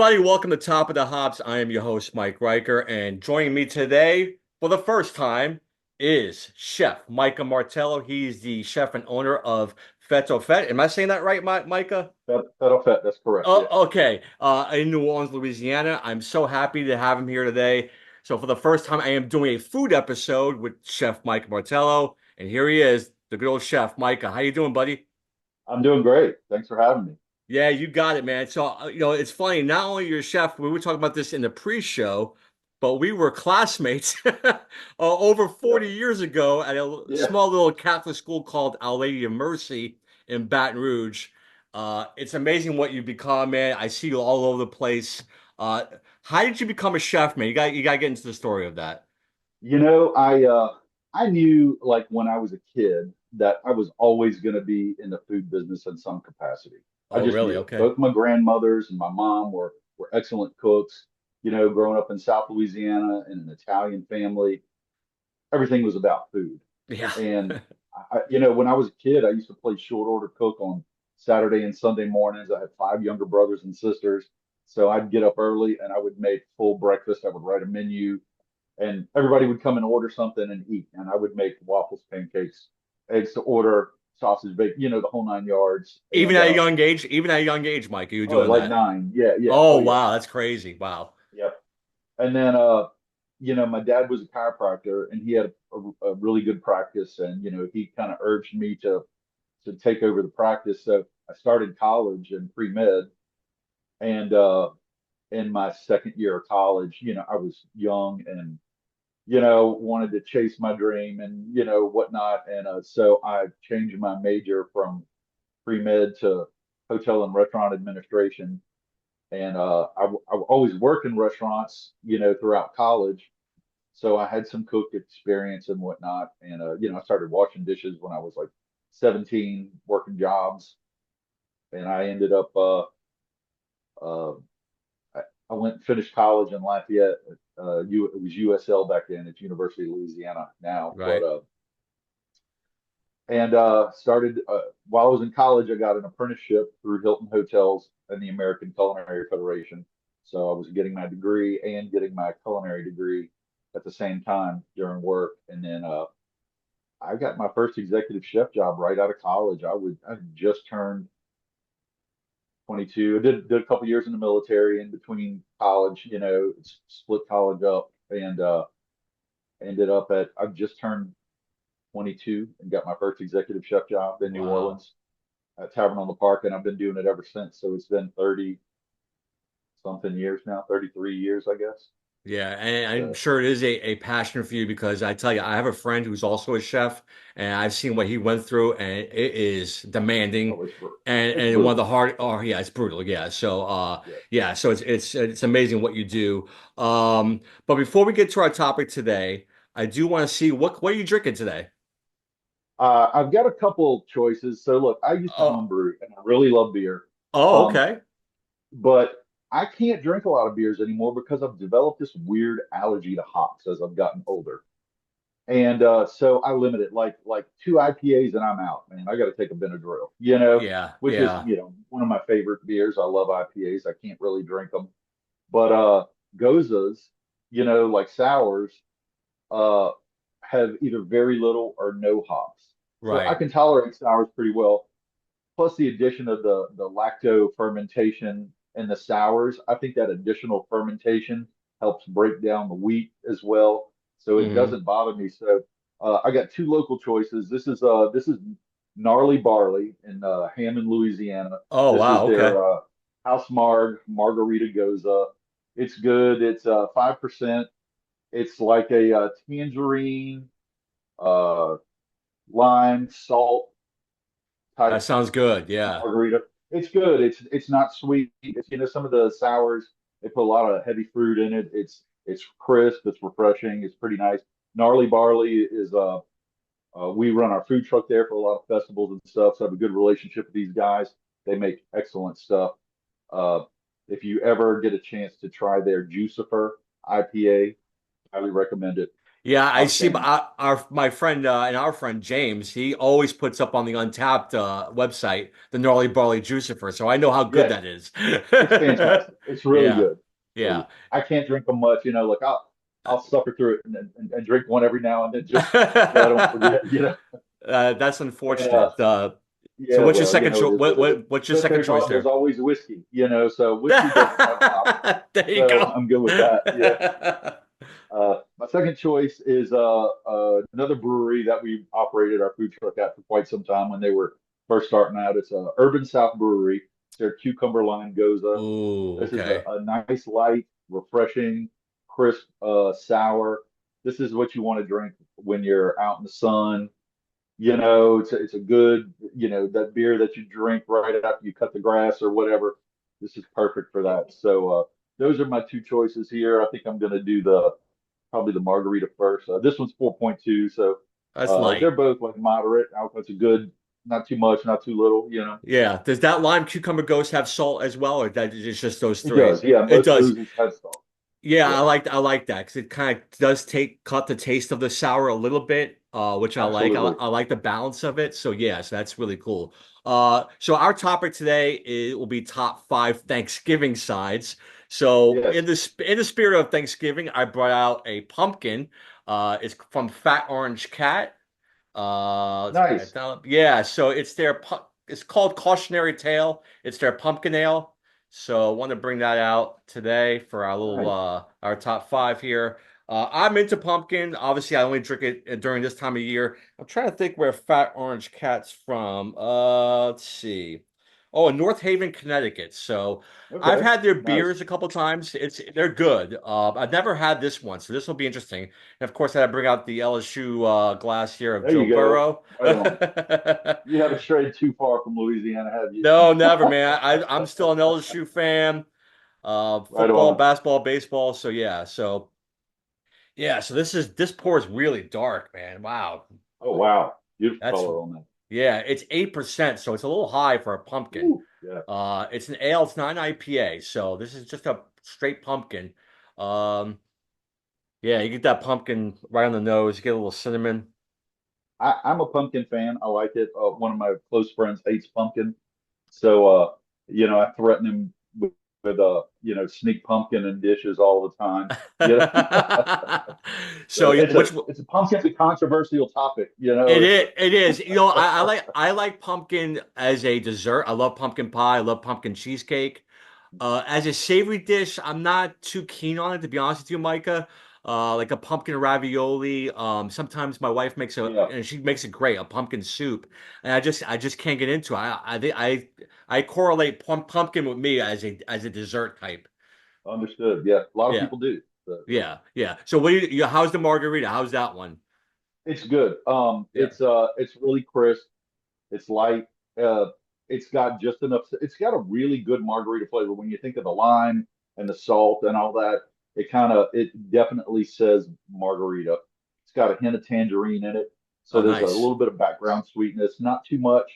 everybody. Welcome to Top of the Hops. I am your host, Mike Riker, and joining me today for the first time is Chef Micah Martello. He's the chef and owner of Feto Fet. Am I saying that right, Micah? That'll fit. That's correct. Yeah. Oh, okay. In New Orleans, Louisiana. I'm so happy to have him here today. So, for the first time, I am doing a food episode with Chef Micah Martello, and here he is, the good old chef, Micah. How you doing, buddy? I'm doing great. Thanks for having me. Yeah, you got it, man. So, it's funny. Not only you're a chef, we were talking about this in the pre-show, but we were classmates over Yeah. 40 years ago at a Yeah. small little Catholic school called Our Lady of Mercy in Baton Rouge. It's amazing what you've become, man. I see you all over the place. Uh, how did you become a chef, man? You got to get into the story of that. I knew like when I was a kid that I was always going to be in the food business in some capacity. I Oh, just really? knew it. Okay. Both my grandmothers and my mom were excellent cooks. Growing up in South Louisiana in an Italian family, everything was about food. Yeah. And when I was a kid, I used to play short order cook on Saturday and Sunday mornings. I had five younger brothers and sisters, so I'd get up early and I would make full breakfast. I would write a menu, and everybody would come and order something and eat. And I would make waffles, pancakes, eggs to order, sausage, bacon, the whole nine yards. Even And at a young age, Mike, you were doing like that. nine, yeah, yeah, Oh, oh yeah, wow. That's crazy. Wow. yep. And then my dad was a chiropractor and he had a really good practice, and he kind of urged me to take over the practice. So I started college in pre-med, and in my second year of college, I was young and wanted to chase my dream and whatnot, and so I changed my major from pre-med to hotel and restaurant administration. And I always worked in restaurants, throughout college. So I had some cook experience and whatnot. And, I started washing dishes when I was like 17, working jobs. And I ended up, uh, I, I went and finished college in Lafayette. It was USL back then. It's University of Louisiana now. Right. And started, while I was in college, I got an apprenticeship through Hilton Hotels and the American Culinary Federation. So I was getting my degree and getting my culinary degree at the same time during work. And then I got my first executive chef job right out of college. I just turned 22. I did a couple years in the military in between college, split college up, and ended up at I've just turned 22 and got my first executive chef job in New Wow. Orleans at Tavern on the Park, and I've been doing it ever since. So it's been 30 something years now, 33 years, I guess. Yeah, and I'm So sure it is a passion for you because I tell you, I have a friend who's also a chef, and I've seen what he went through, and it is demanding, oh, it's and one of the brutal. hard. Oh, yeah, it's brutal. Yeah, so Yeah. yeah, so it's amazing what you do. But before we get to our topic today, I do want to see what are you drinking today? I've got a couple choices. So look, I used to Oh, homebrew and I really love beer. oh, Um, okay, but I can't drink a lot of beers anymore because I've developed this weird allergy to hops as I've gotten older. And so I limit it like two IPAs and I'm out, man. I got to take a Benadryl, yeah, which is, yeah. one of my favorite beers. I love IPAs. I can't really drink them. But Gozas, like sours, uh, have either very little or no hops. So I Right. can tolerate sours pretty well. Plus the addition of the lacto fermentation and the sours, I think that additional fermentation helps break down the wheat as well. So it Hmm. doesn't bother me. So I got two local choices. This is gnarly barley in Hammond, Louisiana. Oh, This is wow, okay. their House Margarita Goza. It's good. It's 5%. It's like a tangerine, uh, lime, salt That type sounds good. Yeah. margarita. It's good. It's not sweet. It's some of the sours, they put a lot of heavy fruit in it. It's crisp. It's refreshing. It's pretty nice. Gnarly Barley is we run our food truck there for a lot of festivals and stuff. So I have a good relationship with these guys. They make excellent stuff. Uh, if you ever get a chance to try their Jucifer IPA, highly recommend it. Yeah, I see. Outstanding. Our my friend and our friend James, he always puts up on the Untapped website the gnarly barley juicifer, so I know how good Yes, that is. it's fantastic. It's really Yeah, good. yeah. I can't drink them much, like I'll suffer through it and drink one every now and then just so I don't forget. That's And unfortunate. So yeah, what's your well, second it choice? is what it is. What's your But second choice there's there? always whiskey, so whiskey doesn't have hops. There you So go. I'm good with that. Yeah. My second choice is another brewery that we operated our food truck at for quite some time when they were first starting out. It's Urban South Brewery. It's their Cucumber Lime Goza. Ooh, This is okay. a nice, light, refreshing, crisp, sour. This is what you want to drink when you're out in the sun. It's a good, that beer that you drink right after you cut the grass or whatever. This is perfect for that. So those are my two choices here. I think I'm going to do the probably the margarita first. This one's 4.2, so That's they're light. both like moderate. It's a good, not too much, not too little. Yeah. Does that lime cucumber ghost have salt as well, or that it's just those It three? does. Yeah, It most does. booze has salt. Yeah, Yeah, I like that because it kind of does take cut the taste of the sour a little bit, which I like. absolutely. I like the balance of it. So yes, that's really cool. So our topic today will be top five Thanksgiving sides. So Yes. in the spirit of Thanksgiving, I brought out a pumpkin. It's from Fat Orange Cat. Let's bring that Nice. down. Yeah, so it's called Cautionary Tale. It's their pumpkin ale. So I want to bring that out today for our little Nice. our top five here. I'm into pumpkin. Obviously, I only drink it during this time of year. I'm trying to think where Fat Orange Cat's from. Let's see. Oh, in North Haven, Connecticut. So I've Okay. had their Nice. beers a couple times. They're good. I've never had this one, so this will be interesting. And of course, I bring out the LSU glass here of There Joe you go. Burrow. Right on. You haven't strayed too far from Louisiana, have you? No, never, man. I'm still an LSU fan. Right Football, on. basketball, baseball. So yeah, so this pour is really dark, man. Wow, Oh wow. Beautiful that's color on that. yeah. It's 8%, so it's a little high for a pumpkin. Ooh, yeah. It's an ale. It's not an IPA, so this is just a straight pumpkin. Um, yeah, you get that pumpkin right on the nose. You get a little cinnamon. I'm a pumpkin fan. I like it. One of my close friends hates pumpkin. So, I threaten him with sneak pumpkin in dishes all the time. You know, So yeah, which it's a pumpkin's a controversial topic. it It's is. It is. I like pumpkin as a dessert. I love pumpkin pie. I love pumpkin cheesecake. As a savory dish, I'm not too keen on it, to be honest with you, Micah. Like a pumpkin ravioli. Sometimes my wife yeah, and she makes it great, a pumpkin soup, and I just can't get into it. I correlate pumpkin with me as a dessert type. understood. Yeah, a lot of Yeah, people do. So, yeah. So how's the margarita? How's that one? it's good. Yeah. It's really crisp. It's light. Uh, it's got just enough. It's got a really good margarita flavor. When you think of the lime and the salt and all that, it definitely says margarita. It's got a hint of tangerine in it, so Oh, there's a nice. little bit of background sweetness, not too much,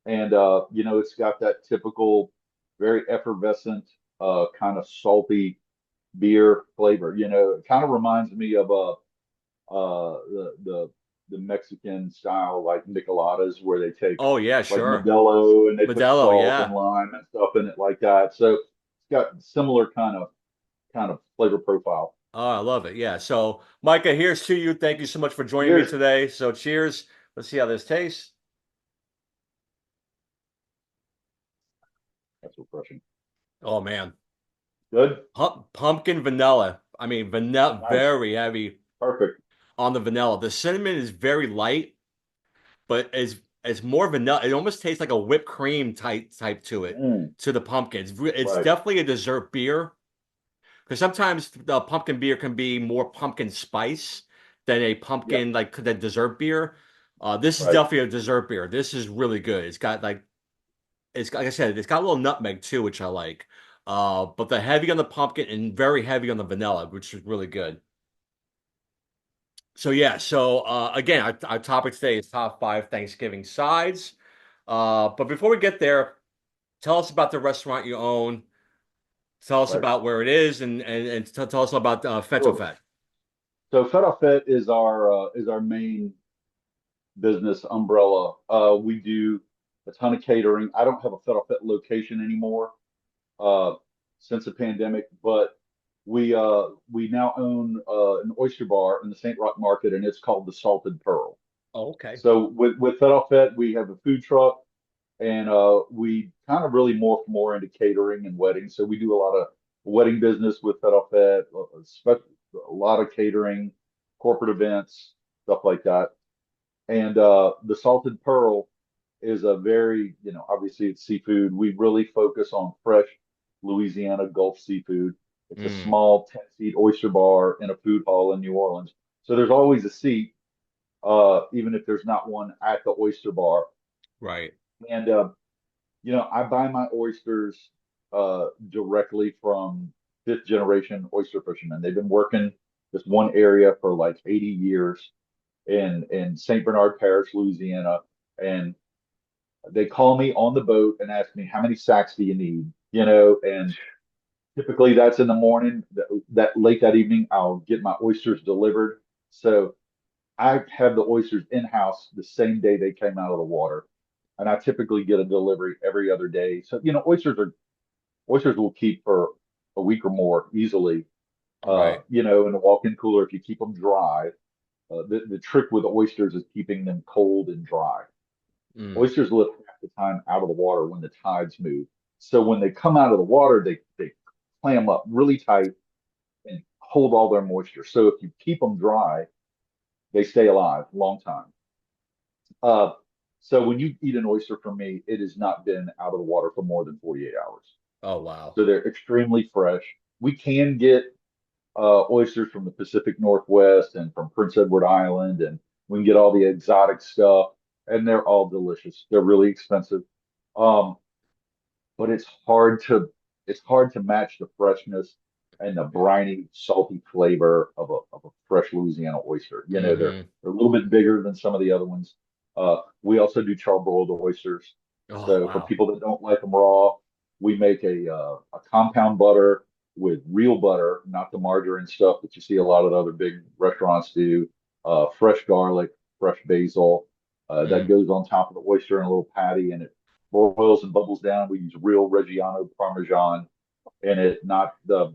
and it's got that typical, very effervescent, kind of salty beer flavor. It kind of reminds me of the Mexican style like micheladas where they take Oh yeah, like sure. Modelo and they put Modelo, salt and yeah. lime and stuff in it like that. So it's got similar kind of flavor profile. Oh, I love it. Yeah. So, Micah, here's to you. Thank you so much for joining me Cheers. today. So, cheers. Let's see how this tastes. That's refreshing. Oh man, Good. Pumpkin vanilla. I mean, vanilla, Nice. very heavy Perfect. on the vanilla. The cinnamon is very light, but it's more vanilla. It almost tastes like a whipped cream type to it, Mm, to the pumpkin. It's right. definitely a dessert beer. Because sometimes the pumpkin beer can be more pumpkin spice than a Yep. pumpkin like the dessert beer. This is Right. definitely a dessert beer. This is really good. It's like I said, it's got a little nutmeg too, which I like. But the heavy on the pumpkin and very heavy on the vanilla, which is really good. So yeah, again, our topic today is top five Thanksgiving sides. But before we get there, tell us about the restaurant you own. Tell us Right. about where it is and tell us about Fetto Sure. Fett. So Fed Off Fit is our main business umbrella. We do a ton of catering. I don't have a Fed Off Fit location anymore uh, since the pandemic, but we now own an oyster bar in the St. Roch market, and it's called the Salted Pearl. Oh, okay. So with Fed Off Fit, we have a food truck, and we kind of really morphed more into catering and weddings. So we do a lot of wedding business with Fed Off Fit, a lot of catering, corporate events, stuff like that. And the Salted Pearl is a very, obviously it's seafood. We really focus on fresh Louisiana Gulf seafood. It's a Mm, small 10-seat oyster bar in a food hall in New Orleans. So there's always a seat, even if there's not one at the oyster bar. right. And I buy my oysters directly from fifth generation oyster fishermen. They've been working this one area for like 80 years in St. Bernard Parish, Louisiana. And they call me on the boat and ask me, how many sacks do you need? And typically that's in the morning. That late that evening, I'll get my oysters delivered. So I have the oysters in-house the same day they came out of the water. And I typically get a delivery every other day. So, oysters will keep for a week or more easily. Right. In the walk-in cooler if you keep them dry. The trick with oysters is keeping them cold and dry. Mm, Oysters live half the time out of the water when the tides move. So when they come out of the water, they clam up really tight and hold all their moisture. So if you keep them dry, they stay alive a long time. Uh, so when you eat an oyster from me, it has not been out of the water for more than 48 hours. oh, wow. So they're extremely fresh. We can get oysters from the Pacific Northwest and from Prince Edward Island, and we can get all the exotic stuff, and they're all delicious. They're really expensive. Um, but it's hard to match the freshness and the briny, salty flavor of a fresh Louisiana oyster. Hmm. They're a little bit bigger than some of the other ones. We also do charbroiled oysters. Oh, So for wow. people that don't like them raw, we make a compound butter with real butter, not the margarine stuff that you see a lot of the other big restaurants do. Fresh garlic, fresh basil. That Mm, goes on top of the oyster in a little patty, and it boils and bubbles down. We use real Reggiano Parmesan in it, not the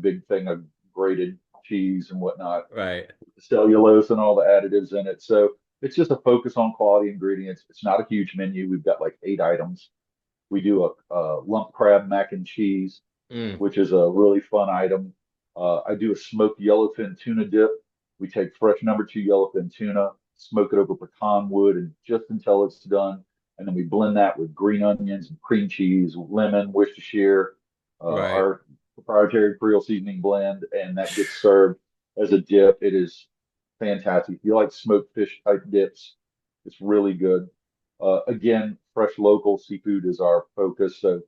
big thing of grated cheese and whatnot, right. the cellulose and all the additives in it. So it's just a focus on quality ingredients. It's not a huge menu. We've got like 8 items. We do a lump crab mac and cheese, Mm, which is a really fun item. I do a smoked yellowfin tuna dip. We take fresh number two yellowfin tuna, smoke it over pecan wood, and just until it's done. And then we blend that with green onions and cream cheese, lemon, Worcestershire, right. our proprietary Creole seasoning blend, and that gets served as a dip. It is fantastic. If you like smoked fish type dips, it's really good. Again, fresh local seafood is our focus. So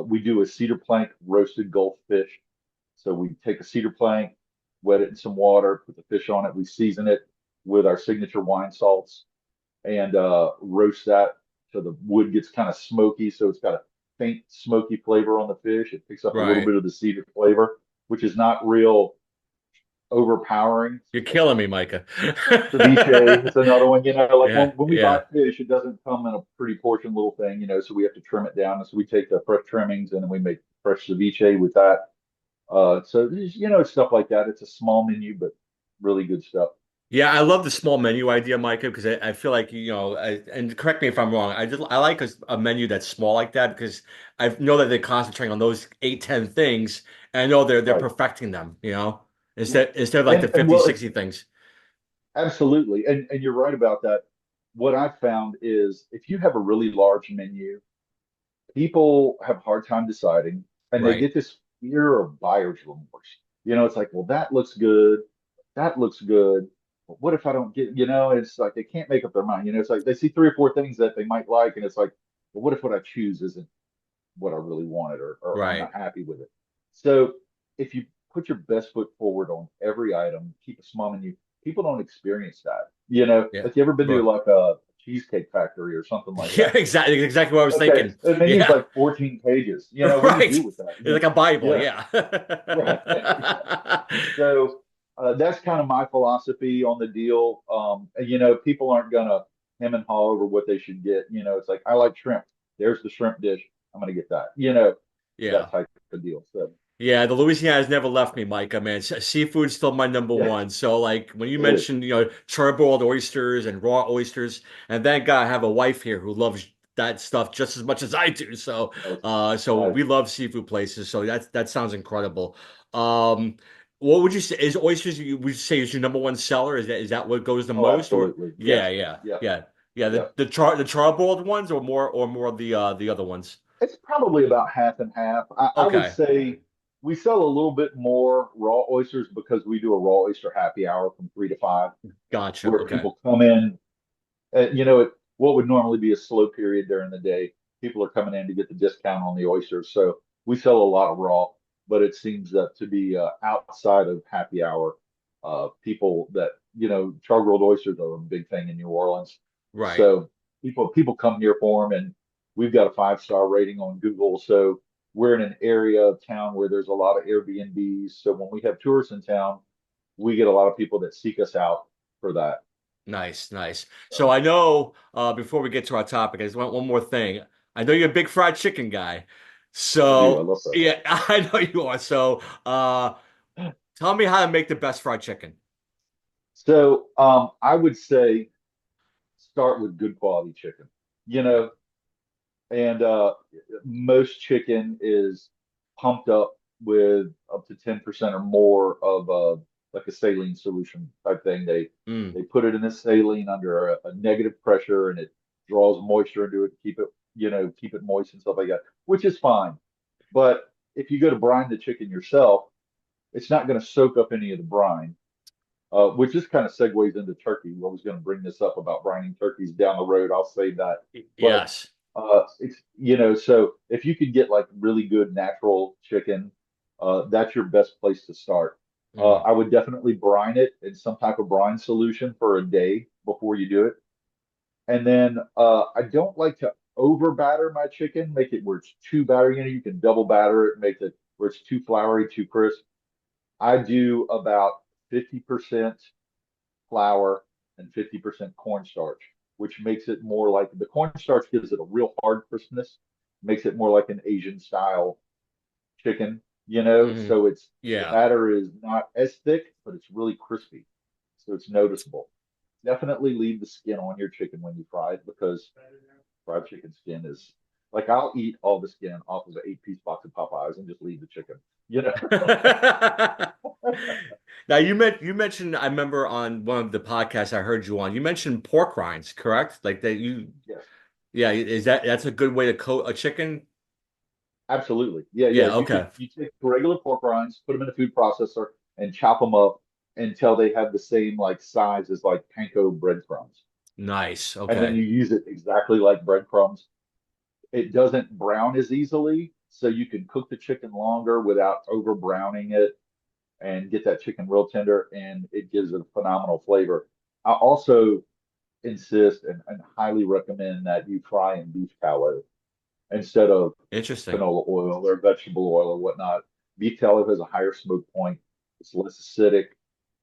we do a cedar plank roasted Gulf fish. So we take a cedar plank, wet it in some water, put the fish on it. We season it with our signature wine salts and roast that so the wood gets kind of smoky. So it's got a faint smoky flavor on the fish. It picks up a little Right. bit of the cedar flavor, which is not real overpowering. You're killing me, Micah. Ceviche is another one, like when, Yeah, when we buy yeah. fish, it doesn't come in a pretty portion little thing, so we have to trim it down. And so we take the fresh trimmings and then we make fresh ceviche with that. So stuff like that. It's a small menu, but really good stuff. Yeah, I love the small menu idea, Micah, because I feel like, and correct me if I'm wrong, I like a menu that's small like that because I know that they're concentrating on those 8, 10 things, and I know they're Right. perfecting them, Yeah. instead of like the And 50, well, 60 things. absolutely. And you're right about that. What I've found is if you have a really large menu, people have a hard time deciding and they Right, get this fear of buyer's remorse. It's like, well, that looks good. That looks good. But what if I don't get, it's like they can't make up their mind. It's like they see three or four things that they might like, and it's like, well, what if what I choose isn't what I really wanted or I'm right. not happy with it? So if you put your best foot forward on every item, keep a small menu, people don't experience that. Yeah. Like you ever been to Bro. like a cheesecake factory or something like Yeah, that? exactly what I was Okay, thinking. the menu's Yeah. like 14 pages. What do you Right. do with that? It's like a Bible, Yeah, yeah. right. So That's kind of my philosophy on the deal. You know, people aren't gonna hem and haw over what they should get. You know, it's like I like shrimp. There's the shrimp dish. I'm gonna get that. You know, Yeah. that type of deal. So Yeah, the Louisiana has never left me, Micah, man. Seafood's still my number yeah, one. So, like, when you it is. mentioned, charboiled oysters and raw oysters, and thank God I have a wife here who loves that stuff just as much as I do. So, Nice. so Nice. we love seafood places. So that sounds incredible. Um, what would you say is oysters? Would you say is your number one seller? Is that what goes the Oh, most? Or absolutely. yeah, Yes. yeah, Yeah. yeah, yeah. Yeah. The charboiled ones, or more of the other ones. It's probably about half and half. I would Okay, say we sell a little bit more raw oysters because we do a raw oyster happy hour from 3 to 5, gotcha. where Okay, people come in. You know, what would normally be a slow period during the day, people are coming in to get the discount on the oysters. So we sell a lot of raw, but it seems to be outside of happy hour. People that, char grilled oysters are a big thing in New Orleans. right. So people come here for them, and we've got a 5-star rating on Google. So we're in an area of town where there's a lot of Airbnbs. So when we have tourists in town, we get a lot of people that seek us out for that. Nice, nice. So So I know before we get to our topic, I just want one more thing. I know you're a big fried chicken guy. I do. I So love fried yeah, I know you are. So chicken. tell me how to make the best fried chicken. So I would say start with good quality chicken. You Yeah. know, and most chicken is pumped up with up to 10% or more of like a saline solution type thing. They Mm, they put it in this saline under a negative pressure, and it draws moisture into it to keep it moist and stuff like that, which is fine. But if you go to brine the chicken yourself, it's not going to soak up any of the brine, which just kind of segues into turkey. I was going to bring this up about brining turkeys down the road. I'll save that. But yes. so if you could get like really good natural chicken, that's your best place to start. Mm, I would definitely brine it in some type of brine solution for a day before you do it. And then I don't like to over batter my chicken, make it where it's too battery. You can double batter it, make it where it's too floury, too crisp. I do about 50% flour and 50% cornstarch, which makes it more like the cornstarch gives it a real hard crispness, makes it more like an Asian style chicken, hmm. so the Yeah. batter is not as thick, but it's really crispy. So it's noticeable. Definitely leave the skin on your chicken when you fry it because fried chicken skin is like I'll eat all the skin off of an 8-piece box of Popeyes and just leave the chicken, you know. Now you mentioned I remember on one of the podcasts I heard you on, you mentioned pork rinds, correct? Like that you Yes. yeah, that's a good way to coat a chicken? Absolutely. Yeah, yeah. Yeah, okay. You take regular pork rinds, put them in a food processor, and chop them up until they have the same like size as like panko breadcrumbs. Nice. And then Okay. you use it exactly like breadcrumbs. It doesn't brown as easily, so you can cook the chicken longer without over browning it and get that chicken real tender, and it gives it a phenomenal flavor. I also insist and highly recommend that you fry in beef tallow instead of Interesting. canola oil or vegetable oil or whatnot. Beef tallow has a higher smoke point. It's less acidic.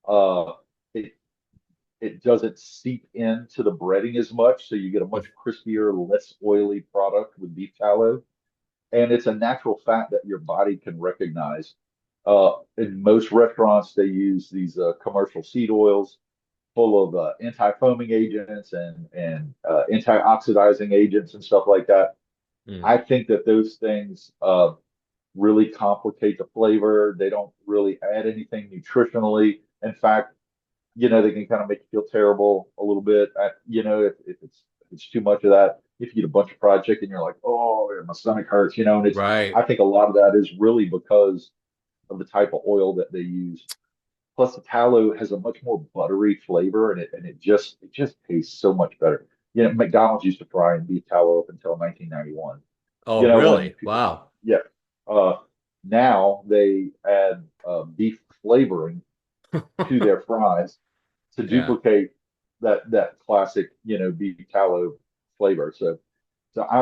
Uh, it it doesn't seep into the breading as much, so you get a much crispier, less oily product with beef tallow. And it's a natural fat that your body can recognize. In most restaurants, they use these commercial seed oils full of anti-foaming agents and anti-oxidizing agents and stuff like that. Mm, I think that those things really complicate the flavor. They don't really add anything nutritionally. In fact, they can kind of make you feel terrible a little bit. If it's too much of that. If you eat a bunch of fried chicken, you're like, oh, my stomach hurts. And right. I think a lot of that is really because of the type of oil that they use. Plus, the tallow has a much more buttery flavor, and it just tastes so much better. McDonald's used to fry in beef tallow up until 1991. Oh, When really? people, Wow. yeah. Uh, Now they add beef flavoring to their fries to Yeah. duplicate that classic, beef tallow flavor. So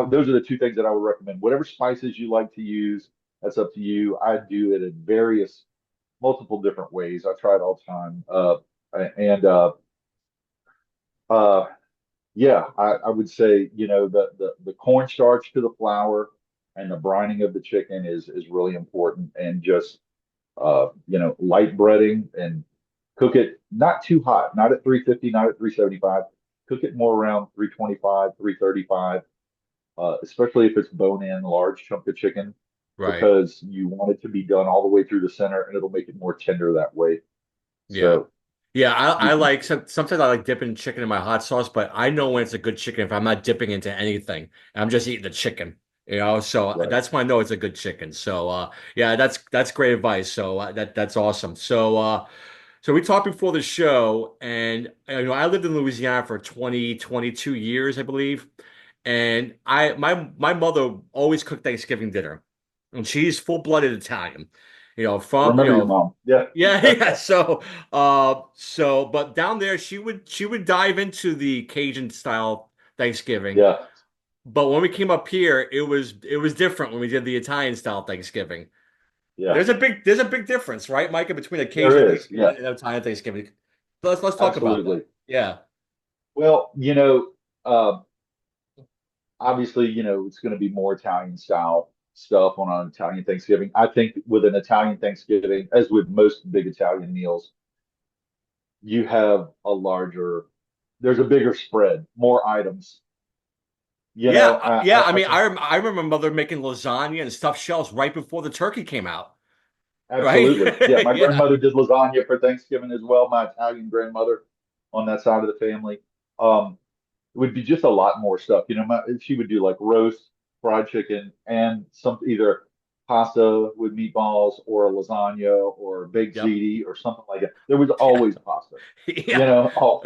those are the two things that I would recommend. Whatever spices you like to use, that's up to you. I do it in various multiple different ways. I try it all the time. And uh, yeah, I would say, the cornstarch to the flour and the brining of the chicken is really important, and just light breading, and cook it not too hot, not at 350, not at 375. Cook it more around 325, 335, especially if it's bone-in, large chunk of chicken, Right. because you want it to be done all the way through the center, and it'll make it more tender that way. Yeah. So Yeah, I you can, like sometimes I like dipping chicken in my hot sauce, but I know when it's a good chicken if I'm not dipping into anything. I'm just eating the chicken, so right. that's when I know it's a good chicken. So yeah, that's great advice. So that's awesome. So we talked before the show, and I lived in Louisiana for 22 years, I believe. And my mother always cooked Thanksgiving dinner. And she's full-blooded Italian. From Remember your mom. Yeah. yeah, yeah. But down there she would dive into the Cajun style Thanksgiving. Yeah. But when we came up here, it was different when we did the Italian style Thanksgiving. Yeah. There's a big difference, right, Micah, between a Cajun There is. Thanksgiving Yeah. and an Italian Thanksgiving. Let's talk about that. Absolutely. Yeah. Well, obviously, it's going to be more Italian style stuff on an Italian Thanksgiving. I think with an Italian Thanksgiving, as with most big Italian meals, you have there's a bigger spread, more items. Yeah, yeah. I I mean, think I remember my mother making lasagna and stuffed shells right before the turkey came out, right? absolutely. Yeah, my Yeah. grandmother did lasagna for Thanksgiving as well. My Italian grandmother on that side of the family. Um, it would be just a lot more stuff. She would do like roast, fried chicken, and some either pasta with meatballs or a lasagna or baked Yep. ziti or something like that. There was Yeah. always pasta. Yeah. Oh,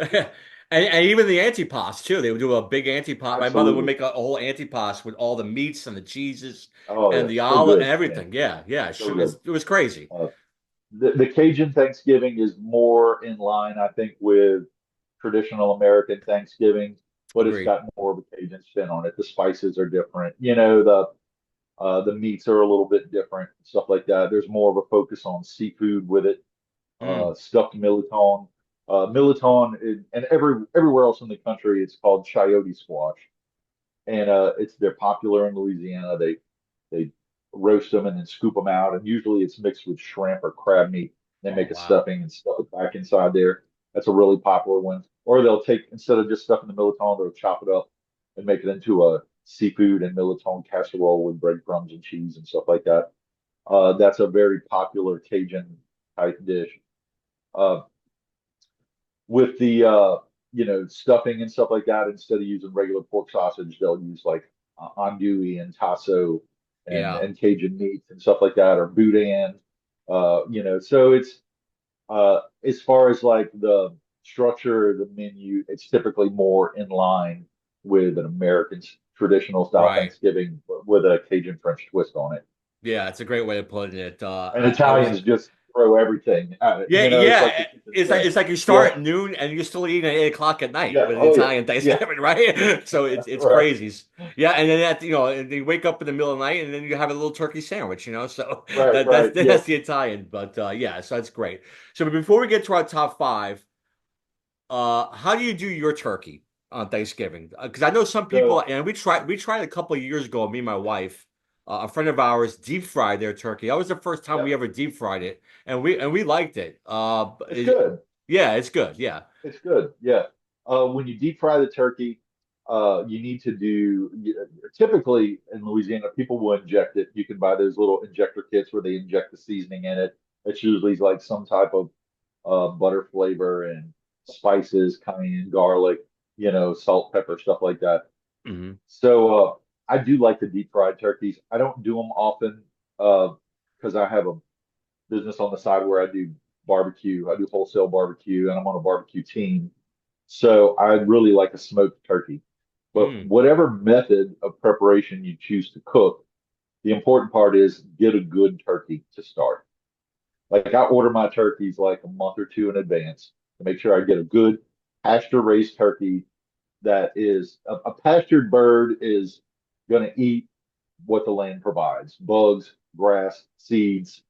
And even the antipasto too. They would do a big antipasto. My mother would absolutely. make a whole antipasto with all the meats and the cheeses Oh and yeah, the so olive and good. Yeah, everything. Yeah, yeah. so good. It was crazy. Uh, the Cajun Thanksgiving is more in line, I think, with traditional American Thanksgiving, but it's Agreed. got more of a Cajun spin on it. The spices are different. The meats are a little bit different, stuff like that. There's more of a focus on seafood with it. Mm. Stuffed millet. And everywhere else in the country, it's called chayote squash, and they're popular in Louisiana. They roast them and then scoop them out, and usually it's mixed with shrimp or crab meat. They Oh make a wow. stuffing and stuff it back inside there. That's a really popular one. Or they'll take instead of just stuffing the milletone, they'll chop it up and make it into a seafood and milletone casserole with breadcrumbs and cheese and stuff like that. That's a very popular Cajun type dish. Uh, with the stuffing and stuff like that, instead of using regular pork sausage, they'll use like andouille and tasso and Yeah. and Cajun meats and stuff like that, or boudin. So it's as far as like the structure of the menu, it's typically more in line with an American traditional style Right. Thanksgiving, but with a Cajun French twist on it. Yeah, it's a great way of putting it. And I was Italians just throw everything at it. Yeah, It's like the yeah. kitchen It's like sink. it's like you Yeah, start at noon and you're still eating at 8 o'clock at night yeah, with oh yeah, Italian yeah, Thanksgiving, right? So it's right. crazy. Yeah, and then and you wake up in the middle of the night and then you have a little turkey sandwich, So Right, that that's right. Yeah. that's the Italian. But yeah, so that's great. So before we get to our top five, how do you do your turkey on Thanksgiving? Because I know some people, So and we tried a couple of years ago, me and my wife, a friend of ours, deep fried their turkey. That was the first time yeah, we ever deep fried it, and we liked it. it's good. Yeah, it's good. Yeah. It's good. Yeah. When you deep fry the turkey, you need to typically in Louisiana, people will inject it. You can buy those little injector kits where they inject the seasoning in it. It's usually like some type of butter flavor and spices, cayenne, garlic, salt, pepper, stuff like that. Hmm. So I do like the deep fried turkeys. I don't do them often because I have a business on the side where I do barbecue. I do wholesale barbecue, and I'm on a barbecue team. So I'd really like a smoked turkey. But Mm. whatever method of preparation you choose to cook, the important part is get a good turkey to start. Like I order my turkeys like a month or two in advance to make sure I get a good pasture raised turkey that is a pastured bird is going to eat what the land provides, bugs, grass, seeds,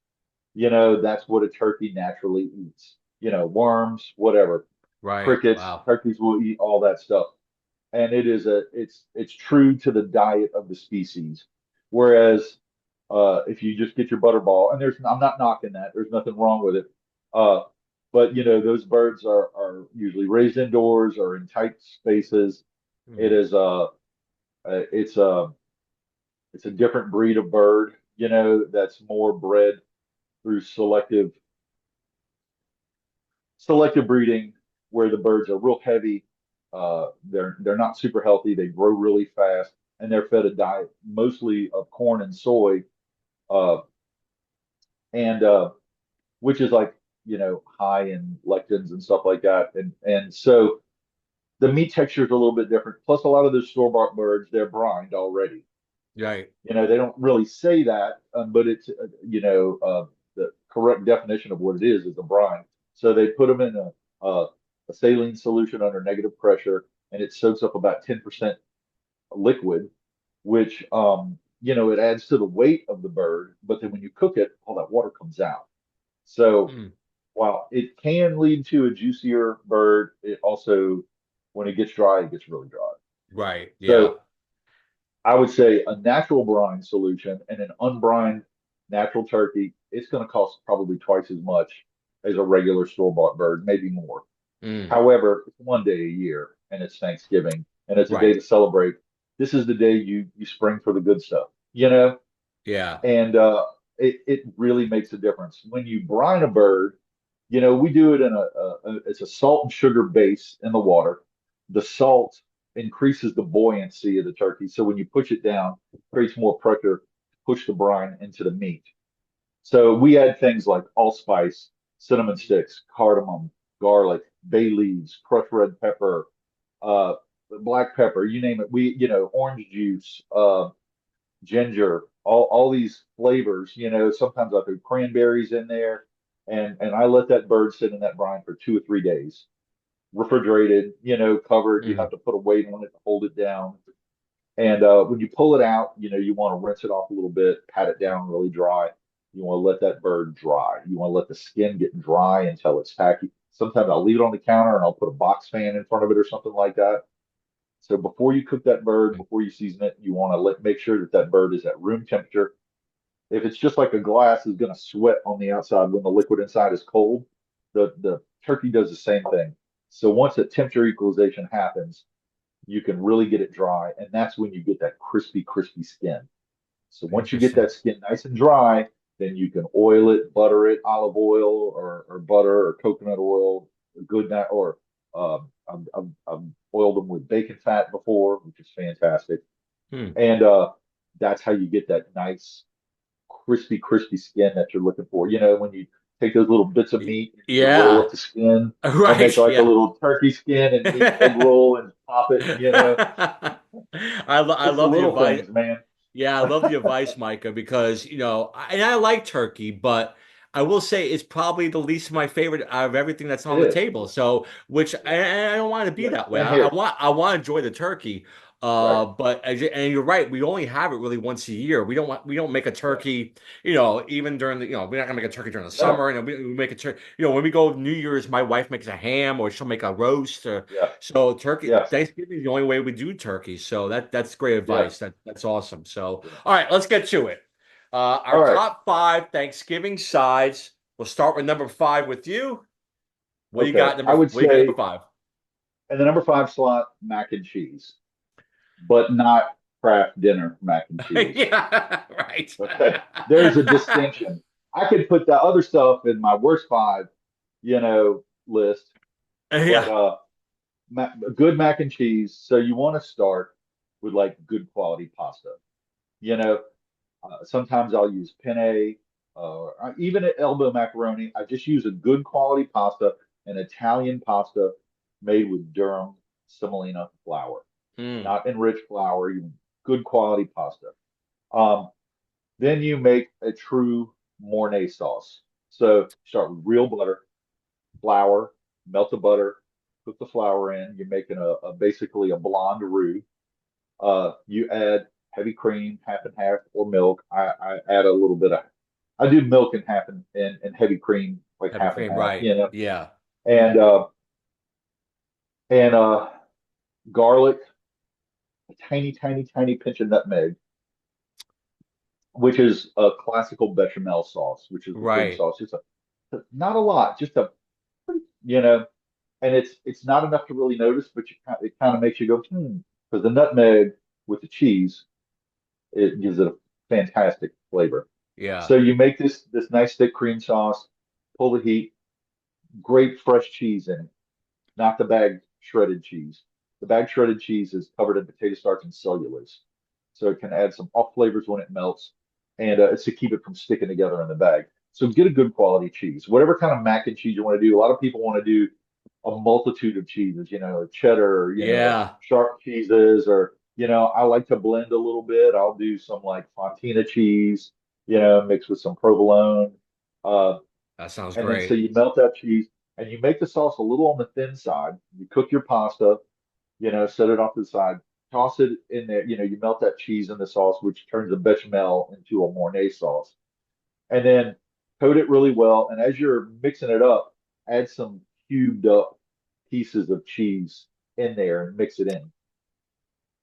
that's what a turkey naturally eats. Worms, whatever, Right. crickets, Wow. turkeys will eat all that stuff. And it's true to the diet of the species. Whereas if you just get your butterball, and I'm not knocking that, there's nothing wrong with it. Uh, but those birds are usually raised indoors or in tight spaces. It Mm. is uh, it's a it's a different breed of bird, that's more bred through selective breeding, where the birds are real heavy. They're not super healthy. They grow really fast, and they're fed a diet mostly of corn and soy, uh, and which is like high in lectins and stuff like that. And so the meat texture is a little bit different. Plus, a lot of those store-bought birds, they're brined already. Right. They don't really say that, but it's the correct definition of what it is a brine. So they put them in a saline solution under negative pressure, and it soaks up about 10% liquid, which it adds to the weight of the bird. But then when you cook it, all that water comes out. So Mm. while it can lead to a juicier bird, it also, when it gets dry, it gets really dry. Right. Yeah. So I would say a natural brine solution and an unbrined natural turkey, it's going to cost probably twice as much as a regular store-bought bird, maybe more. Mm. However, it's one day a year and it's Thanksgiving and it's a day Right. to celebrate. This is the day you spring for the good stuff. Yeah. And it really makes a difference. When you brine a bird, we do it in it's a salt and sugar base in the water. The salt increases the buoyancy of the turkey. So when you push it down, it creates more pressure to push the brine into the meat. So we add things like allspice, cinnamon sticks, cardamom, garlic, bay leaves, crushed red pepper, uh, black pepper, you name it. Orange juice, ginger, all these flavors. Sometimes I throw cranberries in there, and I let that bird sit in that brine for 2 or 3 days, refrigerated, covered. You Mm. have to put a weight on it to hold it down. And when you pull it out, you want to rinse it off a little bit, pat it down really dry. You want to let that bird dry. You want to let the skin get dry until it's tacky. Sometimes I'll leave it on the counter and I'll put a box fan in front of it or something like that. So before you cook that bird, before you season it, you want to make sure that that bird is at room temperature. If it's just like a glass is going to sweat on the outside when the liquid inside is cold, the turkey does the same thing. So once the temperature equalization happens, you can really get it dry, and that's when you get that crispy, crispy skin. So once you get Interesting. that skin nice and dry, then you can oil it, butter it, olive oil or butter or coconut oil, good that or I've oiled them with bacon fat before, which is fantastic. Hmm. And that's how you get that nice, crispy, crispy skin that you're looking for. When you take those little bits of meat and you roll Yeah. up the skin and make Right. like a Yeah. little turkey skin and meat egg roll and pop it. I It's the love the little advice. things, man. Yeah, I love the advice, Micah, because and I like turkey, but I will say it's probably the least of my favorite out of everything that's It on the is. table. So, which Yeah. and I don't want to be Yeah. that way. Same I here. want to enjoy the turkey. Right. But and you're right, we only have it really once a year. We don't make a Yeah. turkey, even during we're not gonna make a turkey during the No. summer. And we make a turkey, when we go New Year's, my wife makes a ham or she'll make a roast. Or Yeah. so turkey Yes. Thanksgiving is the only way we do turkey. So that's great Yeah. advice. That's awesome. So. Yeah. All right, let's get to it. All Our right. top five Thanksgiving sides. We'll start with number five with you. What do you Okay. got I would What do you got number say five? in the number 5 slot, mac and cheese, but not Kraft dinner mac and cheese. Yeah, right. Okay. There's a distinction. I could put the other stuff in my worst five, list, but Yeah. good mac and cheese. So you want to start with like good quality pasta. You know, Sometimes I'll use penne, even at elbow macaroni. I just use a good quality pasta, an Italian pasta made with durum semolina flour, Mm, not enriched flour, even good quality pasta. Um, then you make a true Mornay sauce. So start with real butter, flour, melt the butter, put the flour in. You're making basically a blonde roux. You add heavy cream, half and half, or milk. I add a little bit of I do milk and half and heavy cream, like Heavy half and cream, half, right? you know, Yeah, and and garlic, a tiny, tiny, tiny pinch of nutmeg, which is a classical bechamel sauce, which is the cream right. sauce. Just not a lot, just a, you know, and it's not enough to really notice, but it kind of makes you go, because the nutmeg with the cheese, it gives it a fantastic flavor. Yeah, So you make this nice thick cream sauce, pull the heat, great fresh cheese in it, not the bag shredded cheese. The bag shredded cheese is covered in potato starch and cellulose, so it can add some off flavors when it melts, and it's to keep it from sticking together in the bag. So get a good quality cheese, whatever kind of mac and cheese you want to do. A lot of people want to do a multitude of cheeses, cheddar, yeah. sharp cheeses, or I like to blend a little bit. I'll do some like Fontina cheese, mixed with some provolone. Uh, That sounds and then so great. you melt that cheese and you make the sauce a little on the thin side. You cook your pasta, set it off to the side, toss it in there. You melt that cheese in the sauce, which turns the bechamel into a Mornay sauce. And then coat it really well. And as you're mixing it up, add some cubed up pieces of cheese in there and mix it in.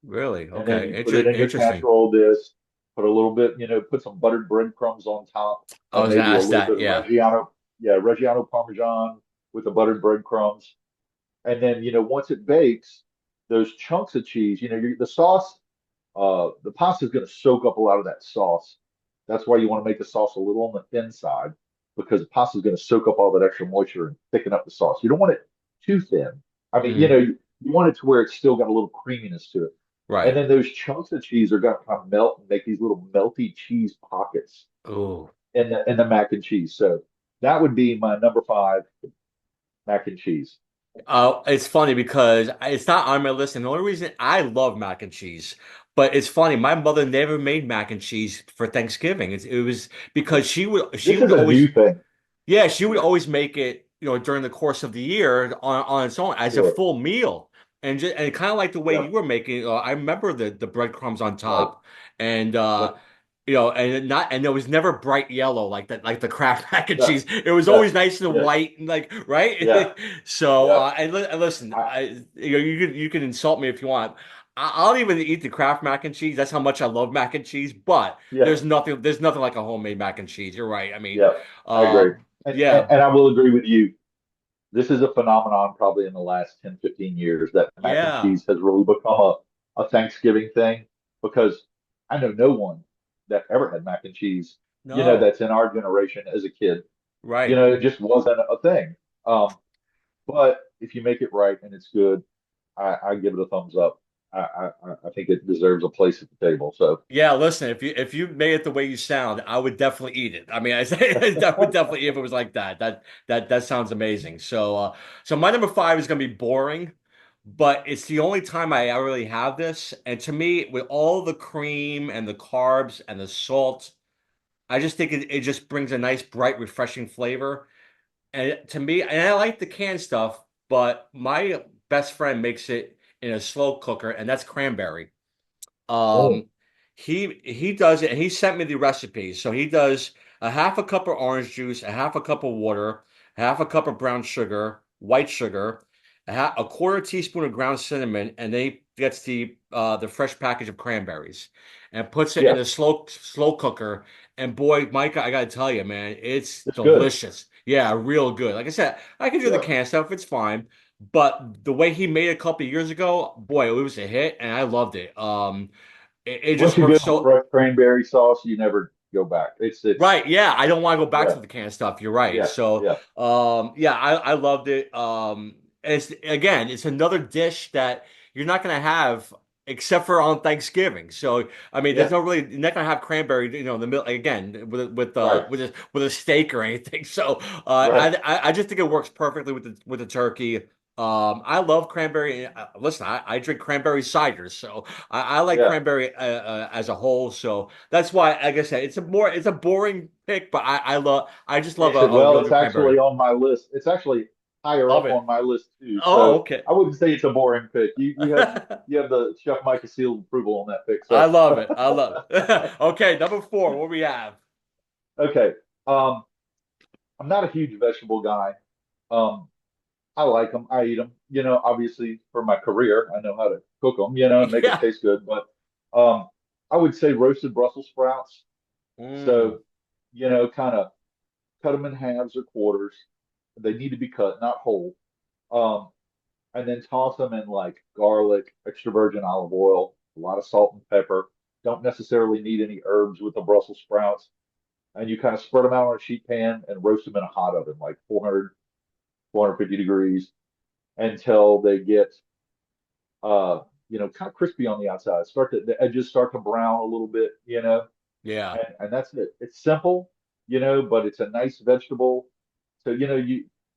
Really? And then Okay. you put it in your Interesting. casserole dish, put a little bit, put some buttered breadcrumbs on top, I and was gonna maybe a ask little that. bit of Yeah. Reggiano Parmesan with the buttered breadcrumbs. And then, once it bakes, those chunks of cheese, the sauce, the pasta is going to soak up a lot of that sauce. That's why you want to make the sauce a little on the thin side because the pasta is going to soak up all that extra moisture and thicken up the sauce. You don't want it too thin. I mean, Mm, you want it to where it's still got a little creaminess to it. And right. then those chunks of cheese are going to kind of melt and make these little melty cheese pockets Oh. in the mac and cheese. So that would be my number five mac and cheese. It's funny because it's not on my list, and the only reason I love mac and cheese, but it's funny, my mother never made mac and cheese for Thanksgiving. It was because she This would is a new always thing. yeah, she would Yeah, always make it, during the course of the year on its own as a sure. full meal. And kind of like the way Yeah, you were making it, I remember the breadcrumbs on right. top and Yep. and it was never bright yellow like that, like the Kraft mac and Yeah, cheese. It was yeah, always nice and yeah, white and like yeah, right. So yeah. and listen, I, you can insult me if you want. I'll even eat the Kraft mac and cheese. That's how much I love mac and cheese. But yeah, there's nothing like a homemade mac and cheese. You're right. I mean, yeah. I agree. yeah, And I will agree with you. This is a phenomenon probably in the last 10, 15 years that mac and yeah. cheese has really become a Thanksgiving thing because I know no one that ever had mac and cheese, No, that's in our generation as a kid. right. It just wasn't a thing. But if you make it right and it's good, I give it a thumbs up. I think it deserves a place at the table. So Yeah, listen, if you made it the way you sound, I would definitely eat it. I mean, I say I would definitely eat if it was like that. That sounds amazing. So my number five is gonna be boring, but it's the only time I ever really have this. And to me, with all the cream and the carbs and the salt, I just think it just brings a nice, bright, refreshing flavor. And to me, and I like the canned stuff, but my best friend makes it in a slow cooker, and that's cranberry. oh, Um, he does it, and he sent me the recipe. So he does a half a cup of orange juice, a half a cup of water, half a cup of brown sugar, white sugar, a quarter teaspoon of ground cinnamon, and then he gets the fresh package of cranberries and puts it in yeah, a slow cooker. And boy, Micah, I gotta tell you, man, it's it's good. delicious. Yeah, real good. Like I said, I can do the Yeah. canned stuff; it's fine. But the way he made it a couple of years ago, boy, it was a hit, and I loved it. It just Once you works get so fresh cranberry sauce, you never go back. It's right. Yeah, I don't want to go back yeah, to the canned stuff. You're right. yeah, So, yeah, yeah, I loved it. It's another dish that you're not gonna have except for on Thanksgiving. So, I mean, there's yeah. no really you're not gonna have cranberry, in the middle again Right, with a steak or anything. So, right. I just think it works perfectly with the turkey. I love cranberry. Listen, I drink cranberry cider, so I like Yeah. cranberry as a whole. So. That's why, like I said, it's a boring pick, but I just love a Well, real it's good cranberry. actually on my list. It's actually higher Love up on it. my list too. Oh, So okay. I wouldn't say it's a boring pick. You have the Chef Micah seal of approval on that pick. I So love it. I love it. Okay, number four, what we have? okay. Um, I'm not a huge vegetable guy. Um, I like them. I eat them. Obviously for my career, I know how to cook them, and make them Yeah. taste good. But I would say roasted Brussels sprouts. Mm, So, kind of cut them in halves or quarters. They need to be cut, not whole. Um, and then toss them in like garlic, extra virgin olive oil, a lot of salt and pepper. Don't necessarily need any herbs with the Brussels sprouts. And you kind of spread them out on a sheet pan and roast them in a hot oven, like 400, 450 degrees, until they get kind of crispy on the outside. The edges start to brown a little bit, yeah. and that's it. It's simple, but it's a nice vegetable. So,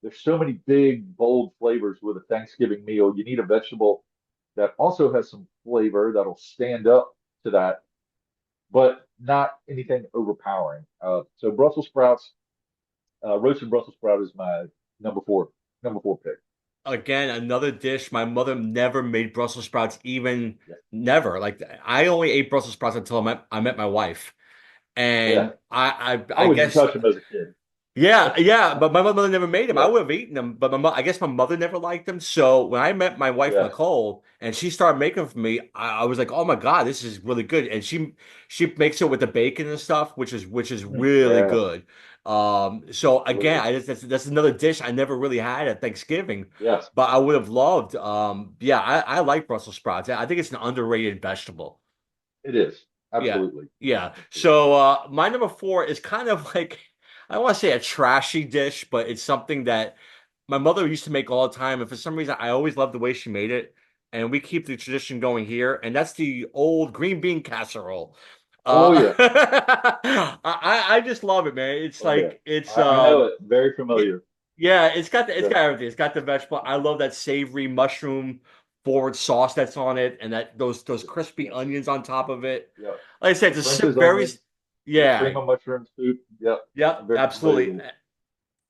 there's so many big, bold flavors with a Thanksgiving meal. You need a vegetable that also has some flavor that'll stand up to that, but not anything overpowering. So Brussels sprouts, roasted Brussels sprout is my number four, number four pick. Again, another dish. My mother never made Brussels sprouts, even Yeah, never. Like I only ate Brussels sprouts until I met my wife. yeah. And I I wouldn't guess touch them as a kid. yeah, but my mother never made them. I Yeah, would have eaten them, but I guess my mother never liked them. So when I met my wife yeah. Nicole and she started making them for me, I was like, oh my God, this is really good. And she makes it with the bacon and stuff, which is really Yeah, good. So again, absolutely. that's another dish I never really had at Thanksgiving, Yes, but I would have loved. Yeah, I like Brussels sprouts. I think it's an underrated vegetable. it is. Yeah. Absolutely. Yeah. Absolutely. So my number four is kind of like I don't want to say a trashy dish, but it's something that my mother used to make all the time. And for some reason I always loved the way she made it. And we keep the tradition going here, and that's the old green bean casserole. Oh yeah. I just love it, man. It's Oh yeah. like it's I know it. Very it, familiar. yeah, it's Yeah. got everything. It's got the vegetable. I love that savory mushroom forward sauce that's on it, and that those crispy Yes. sim on top of it. Yeah. Like I said, it's a French's very onion, the yeah, cream of mushroom soup. Yep. yeah, I'm very familiar absolutely. with it.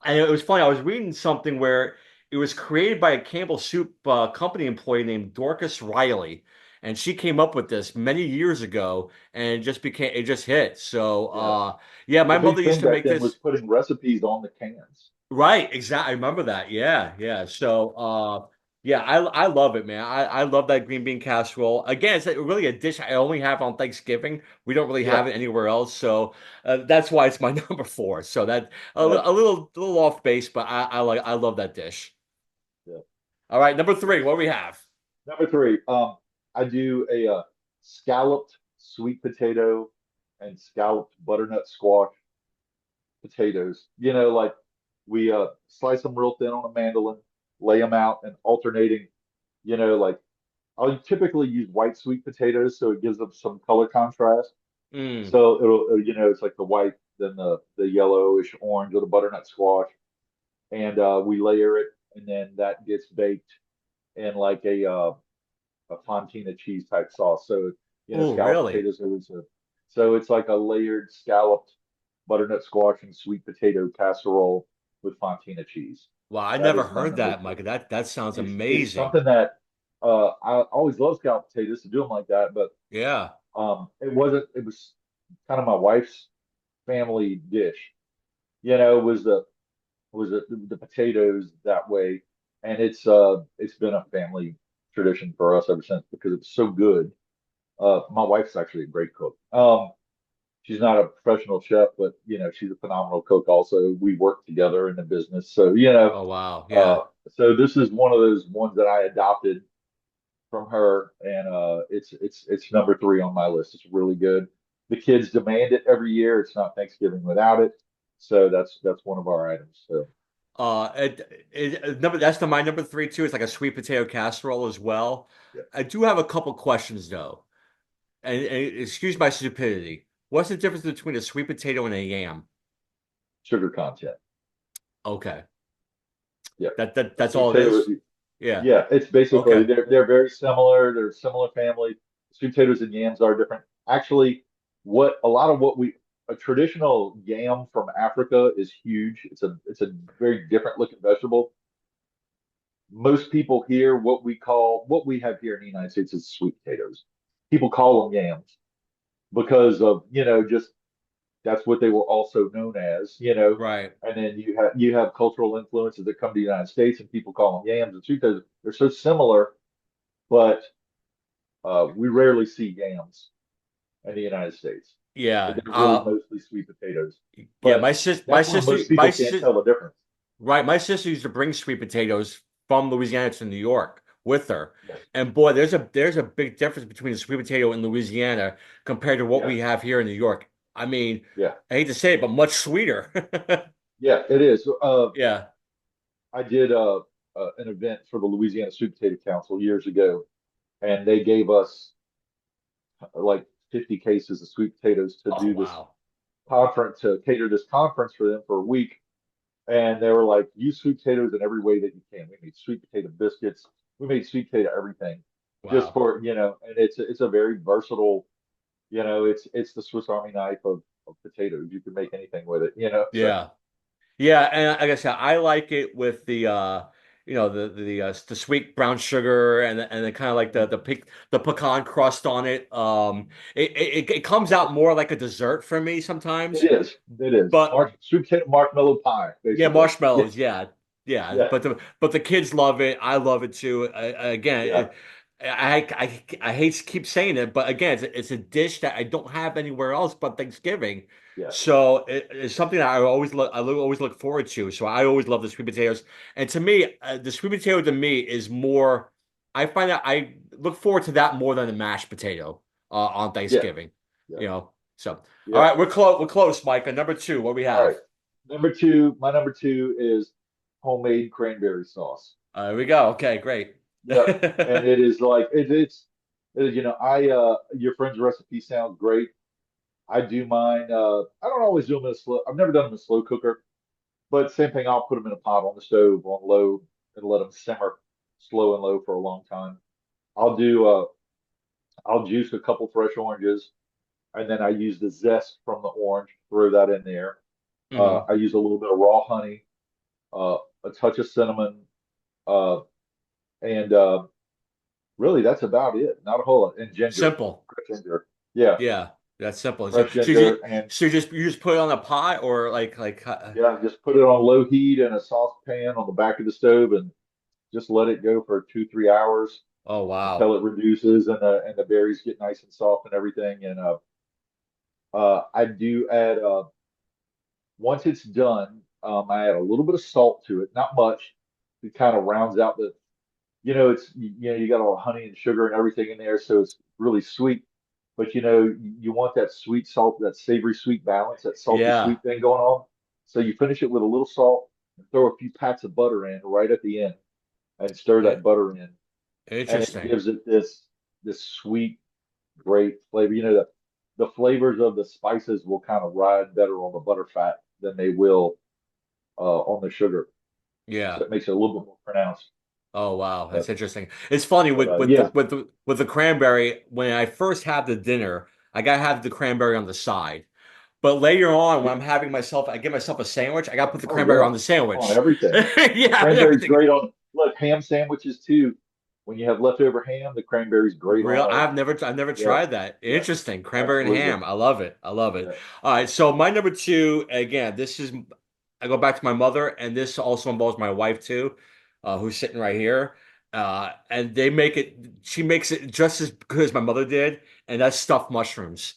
And it was funny. I was reading something where it was created by a Campbell Soup company employee named Dorcas Riley, and she came up with this many years ago, and it just hit. So Yeah. yeah, my The mother big used thing to back make then was this. putting recipes on the cans. Right, exactly. I remember that. Yeah, yeah. So, yeah, I love it, man. I love that green bean casserole. Again, it's really a dish I only have on Thanksgiving. We don't really have Yeah. it anywhere else, so that's why it's my number four. So that Yeah. a little off base, but I love that dish. Yeah. All right, number three. Yes. What do we have? Number three. I do a scalloped sweet potato and scalloped butternut squash potatoes. Like we slice them real thin on a mandolin, lay them out and alternating, like I'll typically use white sweet potatoes so it gives them some color contrast. Mm. So it's like the white, then the yellowish orange or the butternut squash, and we layer it, and then that gets baked in like a fontina cheese type sauce. So Oh, scalloped really? potatoes so it's like a layered scalloped butternut squash and sweet potato casserole with fontina cheese. Wow, I That never is my heard number that, three. Micah. That sounds It's amazing. something that I always love scalloped potatoes to do them like that, but Yeah. it was kind of my wife's family dish. Was the potatoes that way, and it's been a family tradition for us ever since because it's so good. My wife's actually a great cook. She's not a professional chef, but she's a phenomenal cook. Also, we work together in the business, so Oh, wow. uh, Yeah. so this is one of those ones that I adopted from her, and it's number three on my list. It's really good. The kids demand it every year. It's not Thanksgiving without it, so that's one of our items. So That's my number three too. It's like a sweet potato casserole as well. yeah, I do have a couple questions though, and excuse my stupidity. What's the difference between a sweet potato and a yam? sugar content. Okay, Yeah, a that's sweet all it potato. is. Yeah. Yeah, it's basically Okay. they're very similar. They're similar family. Sweet potatoes and yams are different. Actually, what a lot of what we a traditional yam from Africa is huge. It's a very different looking vegetable. Most people here, what we have here in the United States is sweet potatoes. People call them yams because of just that's what they were also known as, you know. Right. And then you have cultural influences that come to the United States, and people call them yams and sweet potatoes. They're so similar, but we rarely see yams in the United States. Yeah. They're really mostly sweet potatoes. Yeah, But that's where most my people can't sis tell the difference. right, my sister used to bring sweet potatoes from Louisiana to New York with her. Yes. And boy, there's a big difference between the sweet potato in Louisiana compared to what Yeah. we have here in New York. I mean, Yeah. I hate to say it, but much sweeter. Yeah, it is. Yeah. I did an event for the Louisiana Sweet Potato Council years ago, and they gave us like 50 cases of sweet potatoes to Oh do this wow. conference, to cater this conference for them for a week. And they were like, use sweet potatoes in every way that you can. We made sweet potato biscuits. We made sweet potato everything just Wow. for, and it's a very versatile, it's the Swiss Army knife of potatoes. You can make anything with it. So Yeah. Yeah, and like I said, I like it with the the sweet brown sugar and the kind of like the pecan crust on it. It comes out more like a dessert for me it sometimes. is. It is. But Sweet potato marshmallow pie, yeah, basically. Yeah. marshmallows, yeah. Yeah, Yeah. but the kids love it. I love it too. Again, Yeah. I hate to keep saying it, but again, it's a dish that I don't have anywhere else but Thanksgiving. Yeah. So it's something that always look forward to. So I always love the sweet potatoes. And to me, the sweet potato to me is more. I find that I look forward to that more than the mashed potato on Yeah. Thanksgiving. Yeah. You know. So all Yeah. right, we're close. We're close, Micah. Number two, what we All right. have? My number two is homemade cranberry sauce. There we go. Okay, great. Yep. And it is like I your friend's recipe sounds great. I do mine. I don't always do them in a slow. I've never done them in a slow cooker, but same thing. I'll put them in a pot on the stove on low and let them simmer slow and low for a long time. I'll do. I'll juice a couple fresh oranges, and then I use the zest from the orange. Throw that in there. Hmm. I use a little bit of raw honey, a touch of cinnamon, uh, and really that's about it. Not a whole lot. And ginger, Simple. fresh ginger. Yeah, Yeah, that's simple. fresh ginger, and So you just put it on a pot or yeah, just put it on low heat in a saucepan on the back of the stove and just let it go for 2, 3 hours oh wow. until it reduces and the berries get nice and soft and everything. And I do add once it's done, I add a little bit of salt to it, not much. It kind of rounds out you got all the honey and sugar and everything in there, so it's really sweet. But you want that sweet salt, that savory sweet balance, that salty Yeah. sweet thing going on. So you finish it with a little salt and throw a few pats of butter in right at the end and stir I- that butter in, and it Interesting. gives it this sweet, great flavor. The flavors of the spices will kind of ride better on the butter fat than they will on the sugar. So Yeah. it makes it a little bit more pronounced. Oh wow, that's But, interesting. It's funny but with yeah, with the cranberry. When I first have the dinner, I gotta have the cranberry on the side. But later on, when yeah. I'm having myself, I get myself a sandwich. I gotta put the Oh cranberry yeah, on the on sandwich. everything. Yeah, and Cranberry's everything. great on look ham sandwiches too. When you have leftover ham, the cranberry's great Real, on I've never yeah, tried that. yeah, Interesting. Cranberry and absolutely. ham. I love it. I love it. Yeah, All right. So my number two, again, this is I go back to my mother, and this also involves my wife too, who's sitting right here. And they make it. She makes it just as good as my mother did, and that's stuffed mushrooms.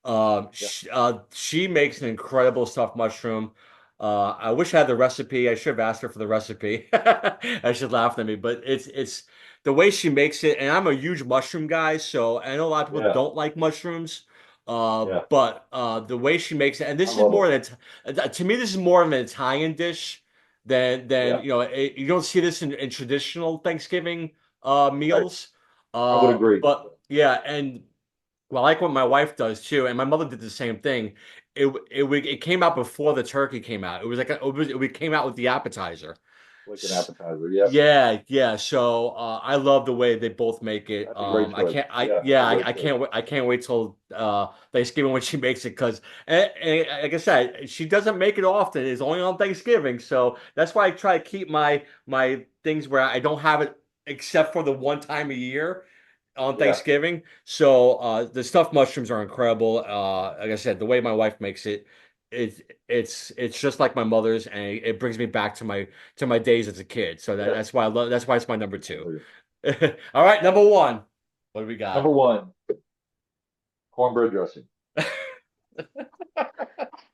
yeah, She makes an incredible stuffed mushroom. I wish I had the recipe. I should have asked her for the recipe. I should laugh at me, but it's the way she makes it, and I'm a huge mushroom guy, so I know a lot of people yeah, don't like mushrooms. yeah. But the way she makes it, and I this is love more them. than to me, this is more of an Italian dish than Yeah, you know. You don't see this in traditional Thanksgiving right. meals. I would agree. But yeah, and well, I like what my wife does too, and my mother did the same thing. It came out before the turkey came out. It was like it came out with the appetizer. Like an appetizer. Yeah, Yeah, yeah. So I love the way they both make it. that's a great choice. Yeah, that's a great choice. I can't wait till Thanksgiving when she makes it because like I said, she doesn't make it often. It's only on Thanksgiving, so that's why I try to keep my things where I don't have it except for the one time a year. on Yeah. Thanksgiving. So the stuffed mushrooms are incredible. Like I said, the way my wife makes it, it's just like my mother's, and it brings me back to my days as a kid. So Yeah. that's why I love. That's why it's my number I two. hear you. All right, number one. What do we Number got? one, cornbread dressing.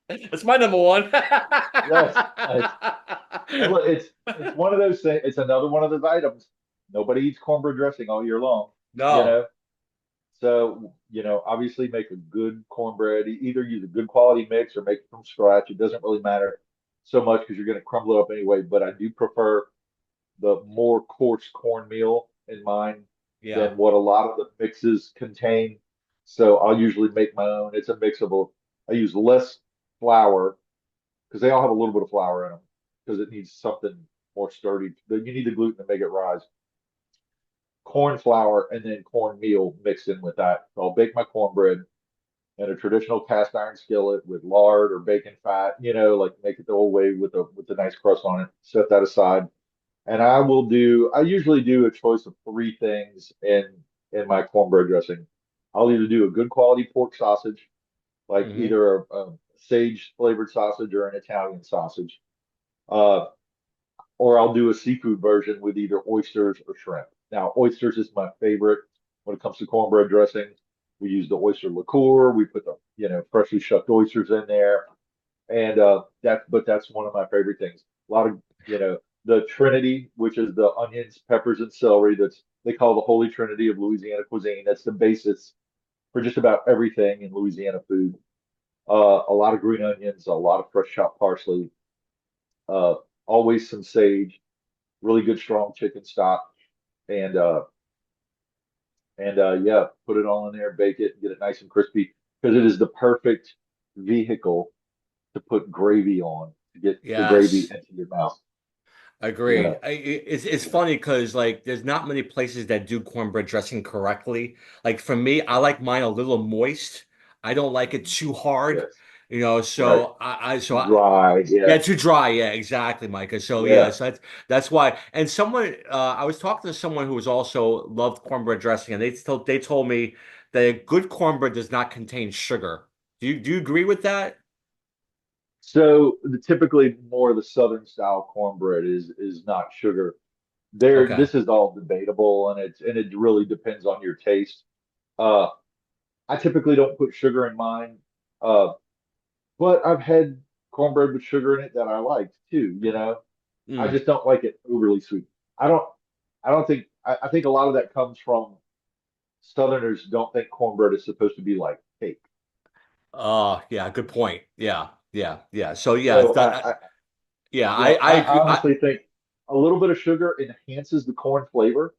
That's my number one. Yes. And look, it's one of those things. It's another one of those items. Nobody eats cornbread dressing all year long, you No. know. So, obviously make a good cornbread. Either use a good quality mix or make it from scratch. It doesn't really matter so much because you're going to crumble it up anyway. But I do prefer the more coarse cornmeal in mine Yeah. than what a lot of the mixes contain. So I'll usually make my own. It's a mix of I use less flour because they all have a little bit of flour in them because it needs something more sturdy. You need the gluten to make it rise. Corn flour and then cornmeal mixed in with that. So I'll bake my cornbread in a traditional cast iron skillet with lard or bacon fat, like make it the old way with the nice crust on it. Set that aside. And I usually do a choice of three things in my cornbread dressing. I'll either do a good quality pork sausage, like Hmm. either a sage flavored sausage or an Italian sausage. Uh, or I'll do a seafood version with either oysters or shrimp. Now, oysters is my favorite when it comes to cornbread dressing. We use the oyster liqueur. We put the freshly shucked oysters in there, and that's one of my favorite things. A lot of the Trinity, which is the onions, peppers, and celery. They call the Holy Trinity of Louisiana cuisine. That's the basis for just about everything in Louisiana food. A lot of green onions, a lot of fresh chopped parsley, uh, always some sage, really good strong chicken stock, and yeah, put it all in there, bake it, get it nice and crispy because it is the perfect vehicle to put gravy on to get the gravy Yes. into your mouth. Agreed. Yeah, It's yeah, funny because like there's not many places that do cornbread dressing correctly. Like for me, I like mine a little moist. I don't like it too hard, yes, right. So Too dry. yeah, Yeah, too dry. Yeah, exactly, Micah. So yeah, yeah. so that's why. And someone, I was talking to someone who was also loved cornbread dressing, and they told me that a good cornbread does not contain sugar. Do you agree with that? So typically more of the southern style cornbread is not sugar. Okay. This is all debatable, and it really depends on your taste. Uh, I typically don't put sugar in mine. Uh, but I've had cornbread with sugar in it that I liked too, I Mm. just don't like it overly sweet. I don't I don't think I think a lot of that comes from Southerners don't think cornbread is supposed to be like cake. Yeah, good point. Yeah, yeah, yeah. So yeah, So yeah, I I agree. honestly think a little bit of sugar enhances the corn flavor,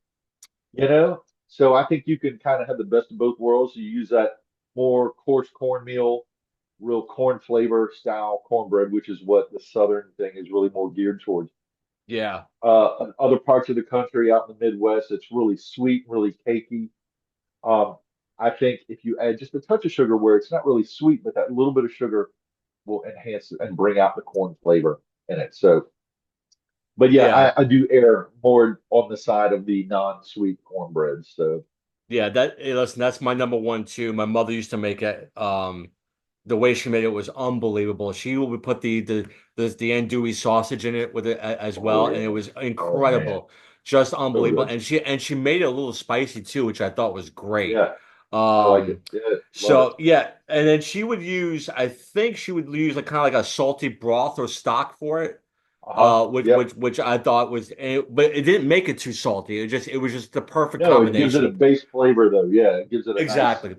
you know? So I think you can kind of have the best of both worlds. You use that more coarse cornmeal, real corn flavor style cornbread, which is what the Southern thing is really more geared towards. Yeah, In other parts of the country, out in the Midwest, it's really sweet, really cakey. Um, I think if you add just a touch of sugar where it's not really sweet, but that little bit of sugar will enhance it and bring out the corn flavor in it. So, but yeah, yeah, I do err more on the side of the non-sweet cornbread. So, yeah. Hey, listen, that's my number one too. My mother used to make it. The way she made it was unbelievable. She would put the andouille sausage in it with it as oh well, and it yeah, was oh man, incredible, just so unbelievable. good. And she made it a little spicy too, which I thought was great. Yeah, I like it. Um, Yeah, love it. so yeah, and then she would use, I think she would use like kind of like a salty broth or stock for it. Uh-huh. Yep. Which I thought was, but it didn't make it too salty. It was just the perfect No, it gives it a combination. base flavor though. Yeah, it gives it a nice Exactly.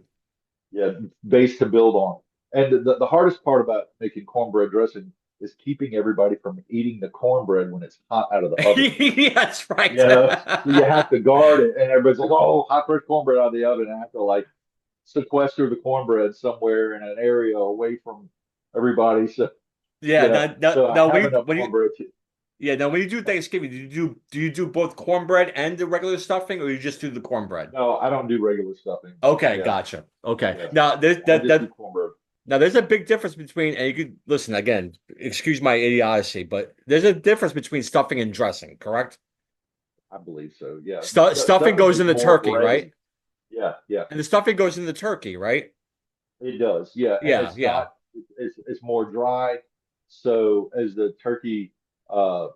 yeah, base to build on. And the hardest part about making cornbread dressing is keeping everybody from eating the cornbread when it's hot out of the oven. Yes, right. So you have to guard it, and everybody's like, "Oh, hot fresh cornbread out of the oven." I have to like sequester the cornbread somewhere in an area away from everybody. So Yeah. so I Now have enough when you cornbread to. yeah, now when you do Thanksgiving, do you do both cornbread and the regular stuffing, or you just do the cornbread? No, I don't do regular stuffing. Okay, Yeah, gotcha. Okay. yeah, Now I just do cornbread. now there's a big difference between, and you could listen again, excuse my idiocy, but there's a difference between stuffing and dressing, correct? I believe so. Yeah, Stuffing stuffing goes is in the more turkey, gravy. right? Yeah, yeah, And the stuffing goes in the turkey, right? it does. Yeah, and Yeah, it's yeah. not. It's more dry. So as the turkey uh,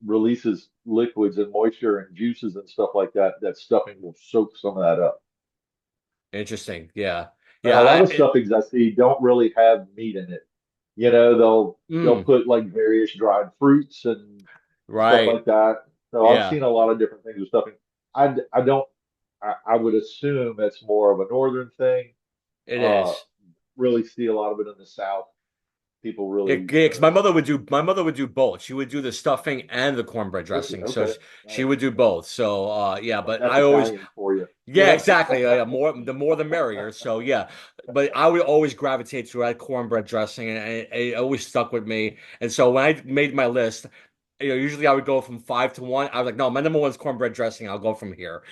releases liquids and moisture and juices and stuff like that, that stuffing will soak some of that up. Interesting. Yeah. And Yeah, a lot of stuffings I see don't really have meat in it. You know, they'll mm, put like various dried fruits and stuff right. like that. So I've Yeah, seen a lot of different things with stuffing. I don't. I would assume it's more of a northern thing. it Uh, is. really see a lot of it in the South. People Yeah, really. because my mother would do both. She would do the stuffing and the cornbread dressing. So Okay, she nice. would do both. So yeah, but That's I always Italian for you. You yeah, know. exactly. Yeah, more the merrier. So yeah, but I would always gravitate to that cornbread dressing, and it always stuck with me. And so when I made my list, usually I would go from five to one. I was like, no, my number one is cornbread dressing. I'll go from here.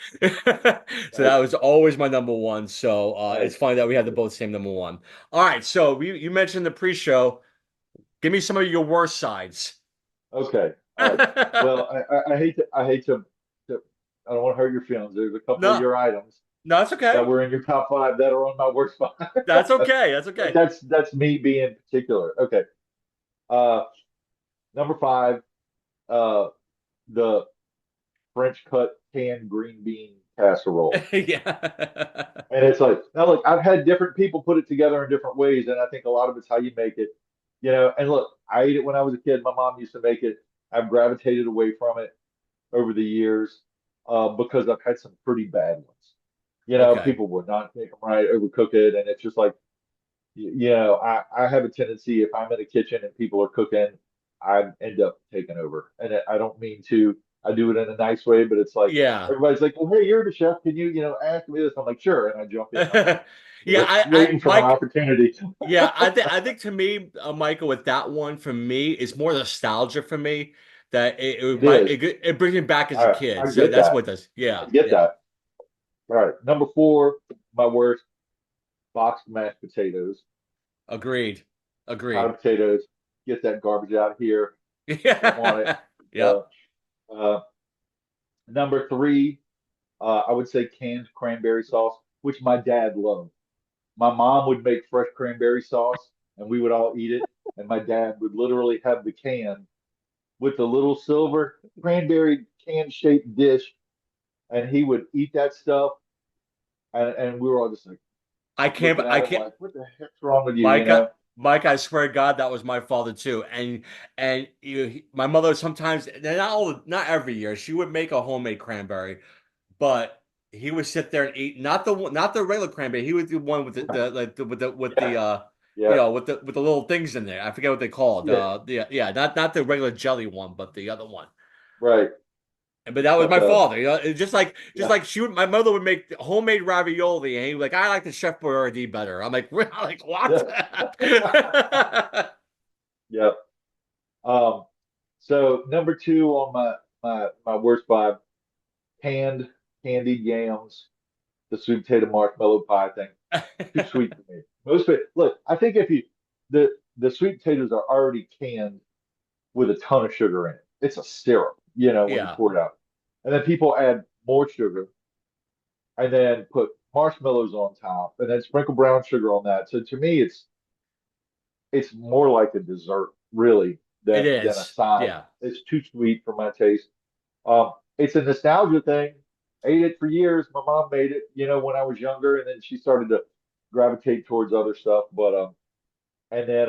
So that Nice, was always my number one. So it's nice. funny that we had the both same number one. All right, so you mentioned the pre-show. Give me some of your worst sides. Okay, all right. Well, I hate to, I don't want to hurt your feelings. There's a couple of No, your items no, that's that okay. were in your top five that are on my worst five. That's okay. That's But okay. that's me being particular. Okay. Uh, number five, uh, the French cut canned green bean casserole. Yeah. And it's like, now look, I've had different people put it together in different ways, and I think a lot of it's how you make it, you know. And look, I ate it when I was a kid. My mom used to make it. I've gravitated away from it over the years because I've had some pretty bad ones. You know, Okay. people would not make them right, overcook it, and it's just like, you know, I have a tendency if I'm in a kitchen and people are cooking, I end up taking over, and I don't mean to. I do it in a nice way, but it's like Yeah. everybody's like, "Well, hey, you're the chef. Can you know, ask me this?" I'm like, "Sure," and I jump in. I'm Yeah, waiting for my Mike, opportunity. yeah, I think to me, Michael, with that one, for me, it's more nostalgia for me that It is. it brings me back as a kid. I So get that's that. what does. I Yeah, get yeah. that. All right, number four, my worst boxed mashed potatoes. Agreed. Powdered Agreed. potatoes. Get that garbage out here. Don't want it. Yeah. Uh, Yep. uh, number three, I would say canned cranberry sauce, which my dad loved. My mom would make fresh cranberry sauce, and we would all eat it. And my dad would literally have the can with the little silver cranberry can shaped dish, and he would eat that stuff. And we were all just like looking I at him can't. like, what the heck's wrong with you? You Mike, know? Mike, I swear to God, that was my father too. And my mother sometimes, not every year, she would make a homemade cranberry, but he would sit there and eat not the regular cranberry. He would do one with the like with the Yeah, yeah, with the little things in there. I forget what they called. yeah, Yeah, not the regular jelly one, but the other one. right. But that was But my father. It's just yeah, like my mother would make homemade ravioli, and he was like, I like the Chef Boyardee better. I'm like, I'm like what? yeah, yeah. Um, so number two on my worst five, canned candied yams, the sweet potato marshmallow pie thing. Too sweet for me. Most of it, look, I think if you the sweet potatoes are already canned with a ton of sugar in it. It's a syrup, you know, when you Yeah, pour it out. And then people add more sugar and then put marshmallows on top and then sprinkle brown sugar on that. So to me, it's more like a dessert, really, it than a is. side. Yeah. It's too sweet for my taste. It's a nostalgia thing. Ate it for years. My mom made it, you know, when I was younger, and then she started to gravitate towards other stuff. But and then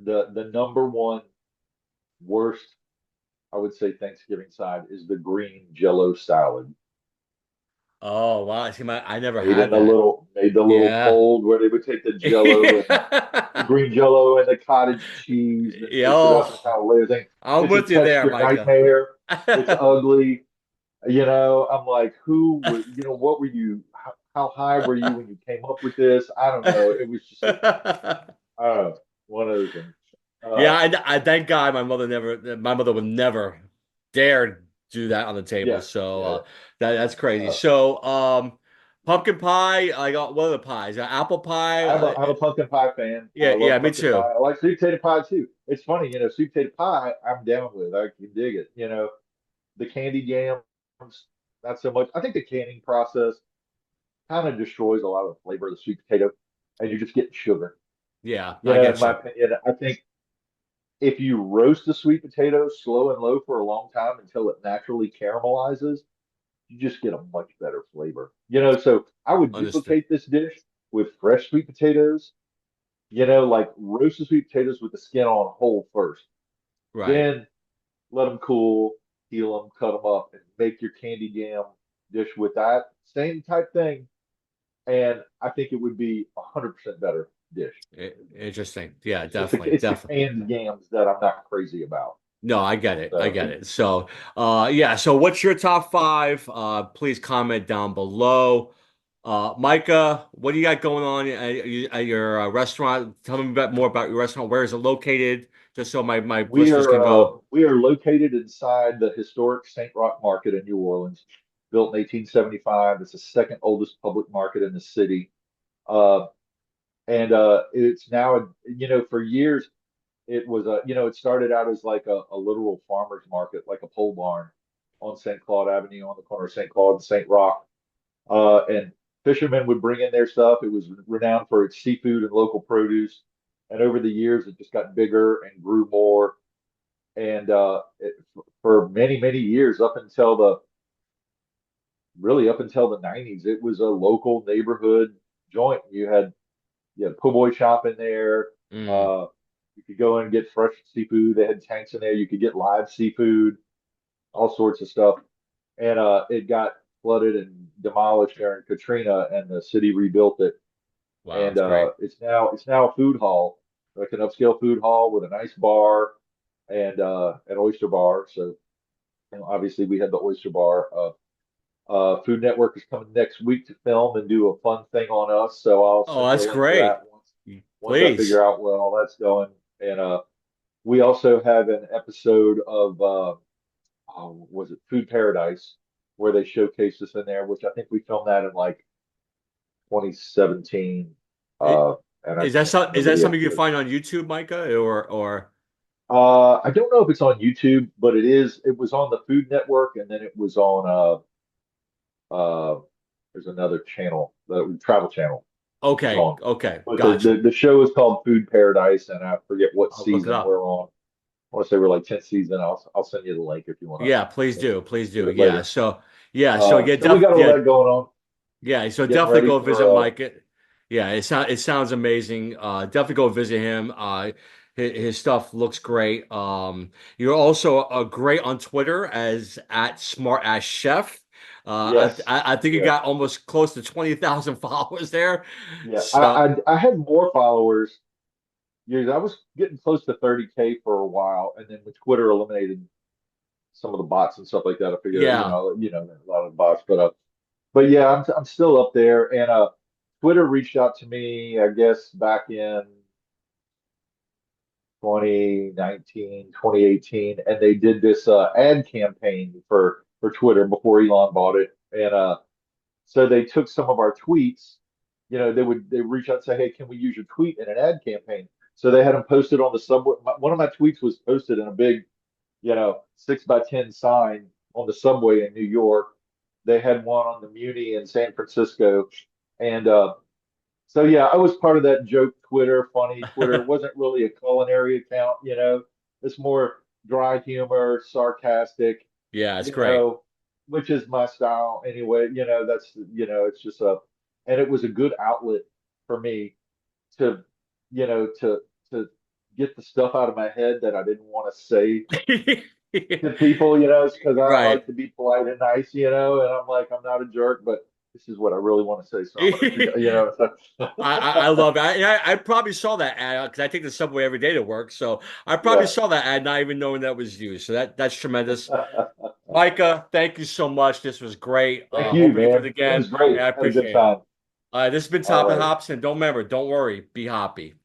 the number one worst, I would say, Thanksgiving side is the green Jello salad. Oh wow. See, I never Made in had a that. little, made the little Yeah. mold where they would take the Jello and the Yeah. green Jello and the cottage cheese and Yeah, mix it up and oh, kind of layer thing. I'm It's a with you there, texture Micah. nightmare. It's ugly. You know, I'm like, who would, you know, what were you, how high were you when you came up with this? I don't know. It was just, I don't know, one of those things. Uh, Yeah, I thank God my mother would never dare do that on the table. yeah, So yeah. that's crazy. Uh, So pumpkin pie, I got what are the pies? Apple pie. I'm a pumpkin pie fan. I Yeah, yeah, love me pumpkin too. pie. I like sweet potato pie too. It's funny, you know, sweet potato pie, I'm down with. I can dig it. You know, the candied yams, not so much. I think the canning process. kind of destroys a lot of the flavor of the sweet potato, and you're just getting sugar. Yeah, You I know, in get my you. opinion, I think if you roast the sweet potato slow and low for a long time until it naturally caramelizes, you just get a much better flavor. You know, so I would Understood. duplicate this dish with fresh sweet potatoes, you know, like roast the sweet potatoes with the skin on whole first. Right. Then let them cool, peel them, cut them up, and make your candy jam dish with that same type thing. And I think it would be 100% better dish. Interesting. Yeah, It's just the definitely, it's the definitely. canned yams that I'm not crazy about. No, I get it. I So get it. So, yeah. So, what's your top five? Please comment down below. Micah, what do you got going on at your restaurant? Tell me more about your restaurant. Where is it located? Just so my listeners can go. we are located inside the historic St. Roch Market in New Orleans, built in 1875. It's the second oldest public market in the city. Uh, and it's now, you know, for years it was a, you know, it started out as like a literal farmer's market, like a pole barn on St. Claude Avenue on the corner of St. Claude and St. Roch. And fishermen would bring in their stuff. It was renowned for its seafood and local produce. And over the years, it just got bigger and grew more. And for many, many years, up until the really up until the 90s, it was a local neighborhood joint. You had po' boy shop in there. Mm, Uh, you could go in and get fresh seafood. They had tanks in there. You could get live seafood, all sorts of stuff. And it got flooded and demolished during Katrina, and the city rebuilt it. wow, And that's great. it's now a food hall, like an upscale food hall with a nice bar and an oyster bar. So, you know, obviously we had the oyster bar. Food Network is coming next week to film and do a fun thing on us. So I'll Oh, send you that's a link to great. that once I Please. figure out where all that's going. And we also have an episode of was it Food Paradise where they showcased us in there, which I think we filmed that in like 2017. It, Uh, and the is that video's something you good. find on YouTube, Micah, or I don't know if it's on YouTube, but it is. It was on the Food Network, and then it was on there's another channel, the Travel Channel was okay, on. okay, But gotcha. the show is called Food Paradise, and I forget what I'll look it season up. we're on. I want to say we're like 10th season. I'll send you the link if you Yeah, please want to do, please do. do it Yeah, later. so yeah, So we got all yeah, that going on. yeah. So Getting definitely ready go visit for Mike. Yeah, it sounds amazing. Definitely go visit him. His stuff looks great. You're also great on Twitter as at Smart as Chef. yes, I think you yes. got almost close to 20,000 followers there. Yeah, So I had more followers. Years I was getting close to 30K for a while, and then when Twitter eliminated some of the bots and stuff like that, I figured, yeah. you know, a lot of bots, but yeah, I'm still up there, and Twitter reached out to me, I guess, back in 2019, 2018, and they did this ad campaign for Twitter before Elon bought it, and so they took some of our tweets. You know, they reach out and say, "Hey, can we use your tweet in an ad campaign?" So they had them posted on the subway. One of my tweets was posted in a big, you know, 6 by 10 sign on the subway in New York. They had one on the Muni in San Francisco, and so yeah, I was part of that joke Twitter, funny Twitter. It wasn't really a culinary account, you know. It's more dry humor, sarcastic, Yeah, it's you great. know, which is my style anyway. You know, that's it's just and it was a good outlet for me to, you know, to get the stuff out of my head that I didn't want to say to people, you know, it's because I Right. like to be polite and nice, you know, and I'm like, I'm not a jerk, but this is what I really want to say, so I'm gonna, you know, I love it. I probably saw that ad because I take the subway every day to work. So I probably yeah. saw that ad, not even knowing that was you. So that's tremendous. Micah, thank you so much. This was great. Thank you, Hope we can do it man. It again, was and great. I Had a good appreciate it. time. This has been All Top and right. Hops, and don't remember, don't worry, be happy.